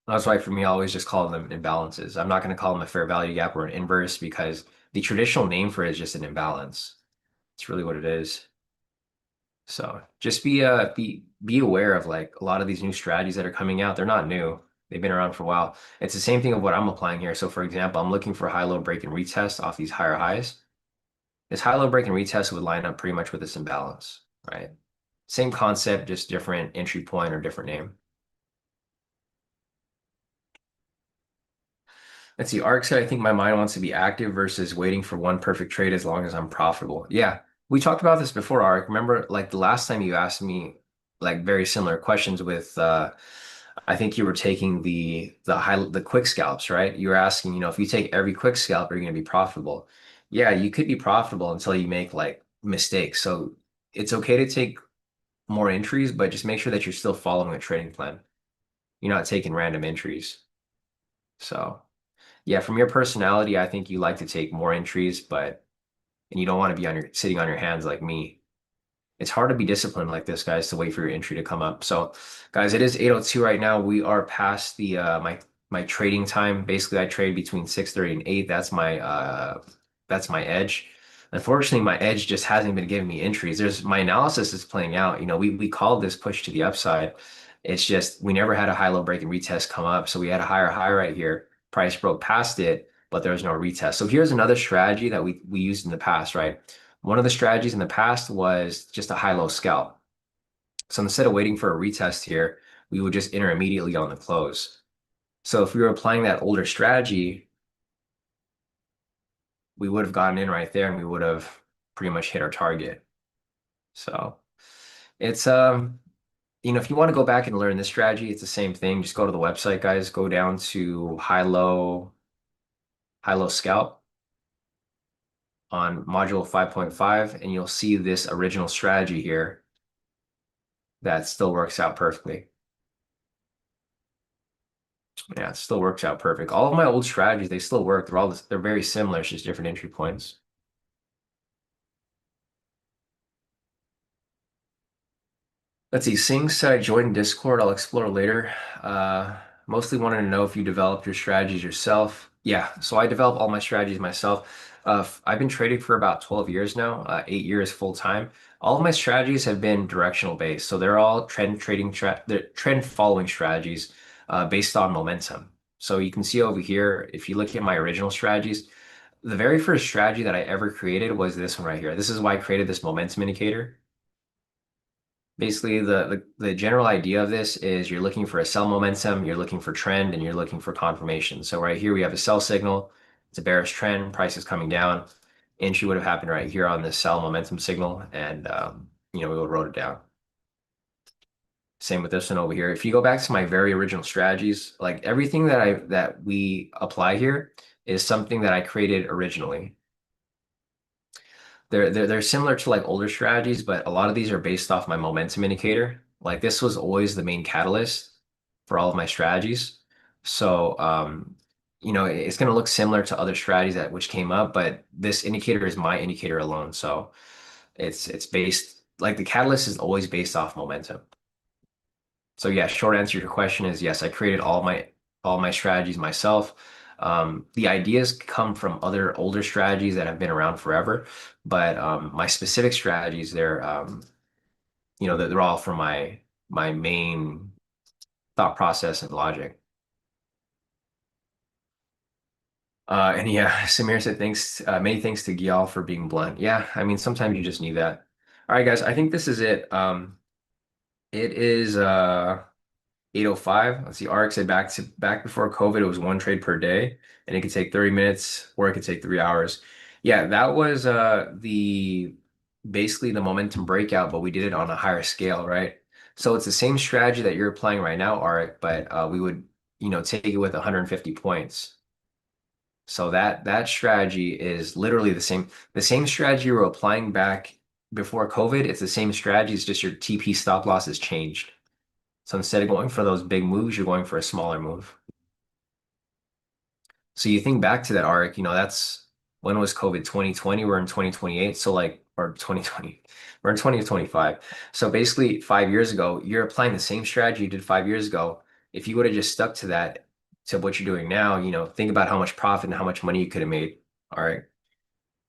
that's why for me, I always just call them imbalances. I'm not going to call them a fair value gap or an inverse because the traditional name for it is just an imbalance. It's really what it is. So just be aware of like a lot of these new strategies that are coming out. They're not new. They've been around for a while. It's the same thing of what I'm applying here. So for example, I'm looking for a high-low break and retest off these higher highs. This high-low break and retest would line up pretty much with this imbalance, right? Same concept, just different entry point or different name. Let's see. Arc said, I think my mind wants to be active versus waiting for one perfect trade as long as I'm profitable. Yeah, we talked about this before, Arc. Remember, like the last time you asked me like very similar questions with I think you were taking the quick scalps, right? You were asking, if you take every quick scalp, are you going to be profitable? Yeah, you could be profitable until you make like mistakes. So it's okay to take more entries, but just make sure that you're still following a trading plan. You're not taking random entries. So. Yeah, from your personality, I think you like to take more entries, but and you don't want to be sitting on your hands like me. It's hard to be disciplined like this, guys, to wait for your entry to come up. So, guys, it is 8:02 right now. We are past the my trading time. Basically, I trade between 6:30 and 8. That's my edge. Unfortunately, my edge just hasn't been giving me entries. There's my analysis is playing out. We called this push to the upside. It's just we never had a high-low break and retest come up. So we had a higher high right here. Price broke past it, but there was no retest. So here's another strategy that we used in the past, right? One of the strategies in the past was just a high-low scalp. So instead of waiting for a retest here, we would just enter immediately on the close. So if we were applying that older strategy, we would have gotten in right there and we would have pretty much hit our target. So it's if you want to go back and learn this strategy, it's the same thing. Just go to the website, guys. Go down to high low scalp on module 5.5, and you'll see this original strategy here that still works out perfectly. Yeah, it still works out perfect. All of my old strategies, they still work. They're very similar. It's just different entry points. Let's see. Sing said I joined Discord. I'll explore later. Mostly wanted to know if you developed your strategies yourself. Yeah, so I develop all my strategies myself. I've been trading for about 12 years now, 8 years full time. All of my strategies have been directional based, so they're all they're trend following strategies based on momentum. So you can see over here, if you look at my original strategies, the very first strategy that I ever created was this one right here. This is why I created this momentum indicator. Basically, the general idea of this is you're looking for a sell momentum, you're looking for trend, and you're looking for confirmation. So right here we have a sell signal. It's a bearish trend. Price is coming down. Entry would have happened right here on this sell momentum signal, and we would have wrote it down. Same with this one over here. If you go back to my very original strategies, like everything that we apply here is something that I created originally. They're similar to like older strategies, but a lot of these are based off my momentum indicator. Like this was always the main catalyst for all of my strategies. So it's going to look similar to other strategies that which came up, but this indicator is my indicator alone. So it's based like the catalyst is always based off momentum. So yeah, short answer to your question is yes, I created all my strategies myself. The ideas come from other older strategies that have been around forever, but my specific strategies, they're all from my main thought process and logic. And yeah, Samir said thanks, many thanks to Gyal for being blunt. Yeah, I mean sometimes you just need that. All right, guys, I think this is it. It is 8:05. Let's see, RX said back before COVID, it was one trade per day, and it could take 30 minutes or it could take 3 hours. Yeah, that was the basically the momentum breakout, but we did it on a higher scale, right? So it's the same strategy that you're applying right now, RX, but we would, take it with 150 points. So that strategy is literally the same. The same strategy you were applying back before COVID, it's the same strategy, it's just your TP stop loss has changed. So instead of going for those big moves, you're going for a smaller move. So you think back to that arc, that's when was COVID? 2020, we're in 2028. So like, or 2020, we're in 2025. So basically 5 years ago, you're applying the same strategy you did 5 years ago. If you would have just stuck to that, to what you're doing now, think about how much profit and how much money you could have made. All right.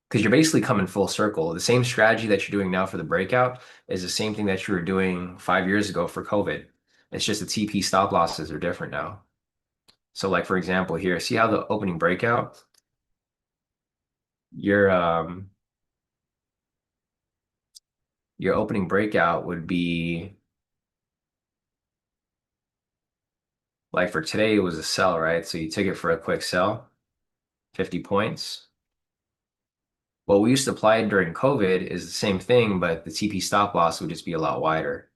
Because you're basically coming full circle. The same strategy that you're doing now for the breakout is the same thing that you were doing 5 years ago for COVID. It's just the TP stop losses are different now. So like for example here, see how the opening breakout, your your opening breakout would be like for today it was a sell, right? So you took it for a quick sell, 50 points. What we used to apply during COVID is the same thing, but the TP stop loss would just be a lot wider.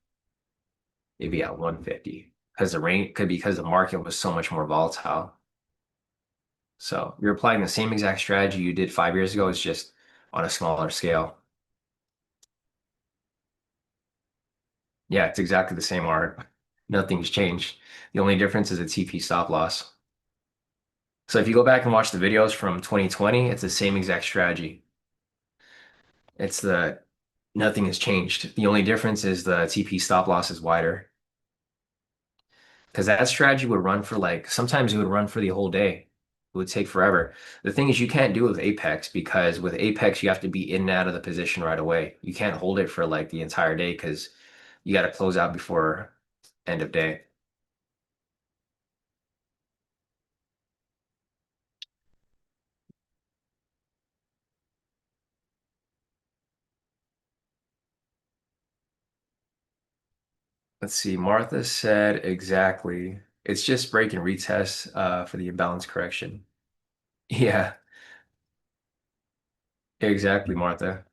It'd be at 150 because because the market was so much more volatile. So you're applying the same exact strategy you did 5 years ago, it's just on a smaller scale. Yeah, it's exactly the same art. Nothing's changed. The only difference is a TP stop loss. So if you go back and watch the videos from 2020, it's the same exact strategy. It's the Nothing has changed. The only difference is the TP stop loss is wider. Because that strategy would run for like sometimes it would run for the whole day. would take forever. The thing is, you can't do it with Apex because with Apex, you have to be in and out of the position right away. You can't hold it for like the entire day because you got to close out before end of day. Let's see. Martha said exactly. It's just break and retest for the imbalance correction. Yeah, exactly, Martha.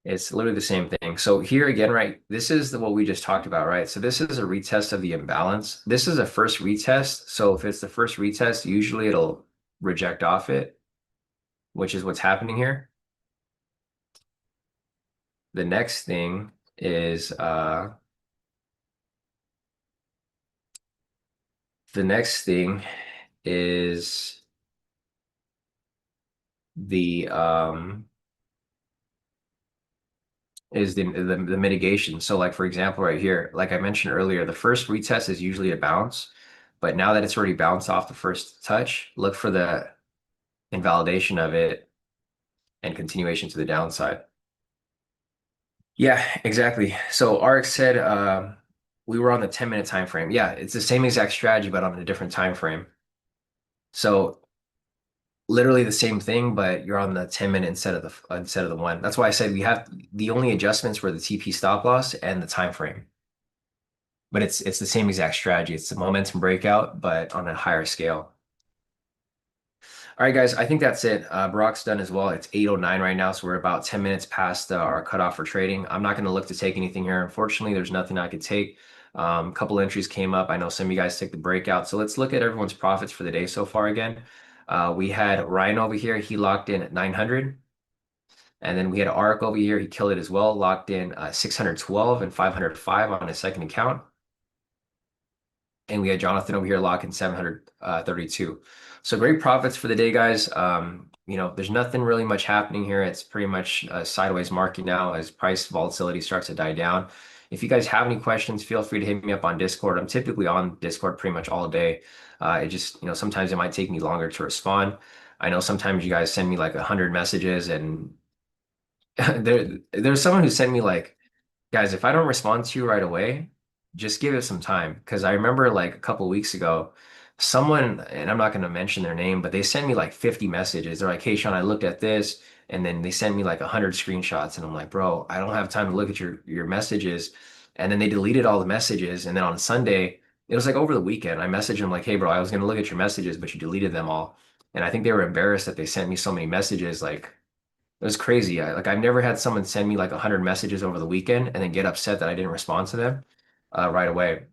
It's literally the same thing. So here again, right? This is what we just talked about, right? So this is a retest of the imbalance. This is a first retest. So if it's the first retest, usually it'll reject off it, which is what's happening here. The next thing is the next thing is the the mitigation. So like for example, right here, like I mentioned earlier, the first retest is usually a bounce, but now that it's already bounced off the first touch, look for the invalidation of it and continuation to the downside. Yeah, exactly. So RX said we were on the 10-minute time frame. Yeah, it's the same exact strategy, but on a different time frame. So literally the same thing, but you're on the 10-minute instead of the one. That's why I said we have the only adjustments were the TP stop loss and the time frame. But it's the same exact strategy. It's the momentum breakout, but on a higher scale. All right, guys, I think that's it. Brock's done as well. It's 8:09 right now, so we're about 10 minutes past our cutoff for trading. I'm not going to look to take anything here. Unfortunately, there's nothing I could take. A couple entries came up. I know some of you guys took the breakout. So let's look at everyone's profits for the day so far again. We had Ryan over here. He locked in at 900. And then we had Ark over here. He killed it as well, locked in 612 and 505 on his second account. And we had Jonathan over here locking 732. So great profits for the day, guys. There's nothing really much happening here. It's pretty much a sideways market now as price volatility starts to die down. If you guys have any questions, feel free to hit me up on Discord. I'm typically on Discord pretty much all day. It just, sometimes it might take me longer to respond. I know sometimes you guys send me like 100 messages and there's someone who sent me like, guys, if I don't respond to you right away, just give it some time. Because I remember like a couple weeks ago, someone, and I'm not going to mention their name, but they sent me like 50 messages. They're like, hey, Sean, I looked at this. And then they sent me like 100 screenshots. And I'm like, bro, I don't have time to look at your messages. And then they deleted all the messages. And then on Sunday, it was like over the weekend, I messaged them like, hey, bro, I was going to look at your messages, but you deleted them all. And I think they were embarrassed that they sent me so many messages. Like, it was crazy. I've never had someone send me like 100 messages over the weekend and then get upset that I didn't respond to them right away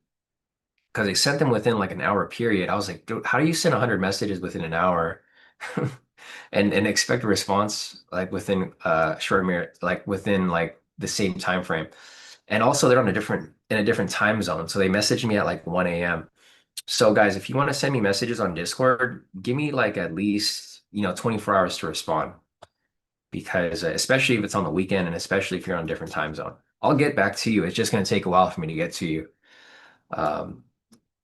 because they sent them within like an hour period. I was like, dude, how do you send 100 messages within an hour and expect a response like within short mirror like within like the same time frame? And also they're on a different time zone, so they messaged me at like 1 a.m. So guys, if you want to send me messages on Discord, give me like at least 24 hours to respond because especially if it's on the weekend and especially if you're on a different time zone, I'll get back to you. It's just going to take a while for me to get to you. Um,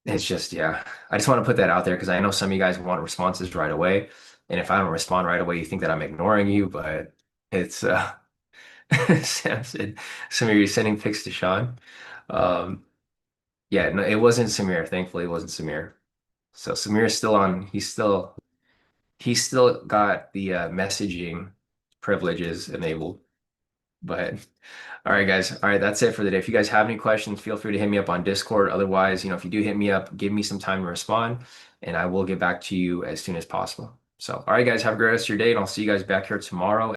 it's just, yeah, I just want to put that out there because I know some of you guys want responses right away. And if I don't respond right away, you think that I'm ignoring you, but it's, Sam said, Samir, you're sending pics to Sean. Um, yeah, no, it wasn't Samir. Thankfully, it wasn't Samir. So Samir is still on. He's still got the messaging privileges enabled. But all right, guys. All right, that's it for the day. If you guys have any questions, feel free to hit me up on Discord. Otherwise, if you do hit me up, give me some time to respond, and I will get back to you as soon as possible. So, all right, guys, have a great rest of your day, and I'll see you guys back here tomorrow.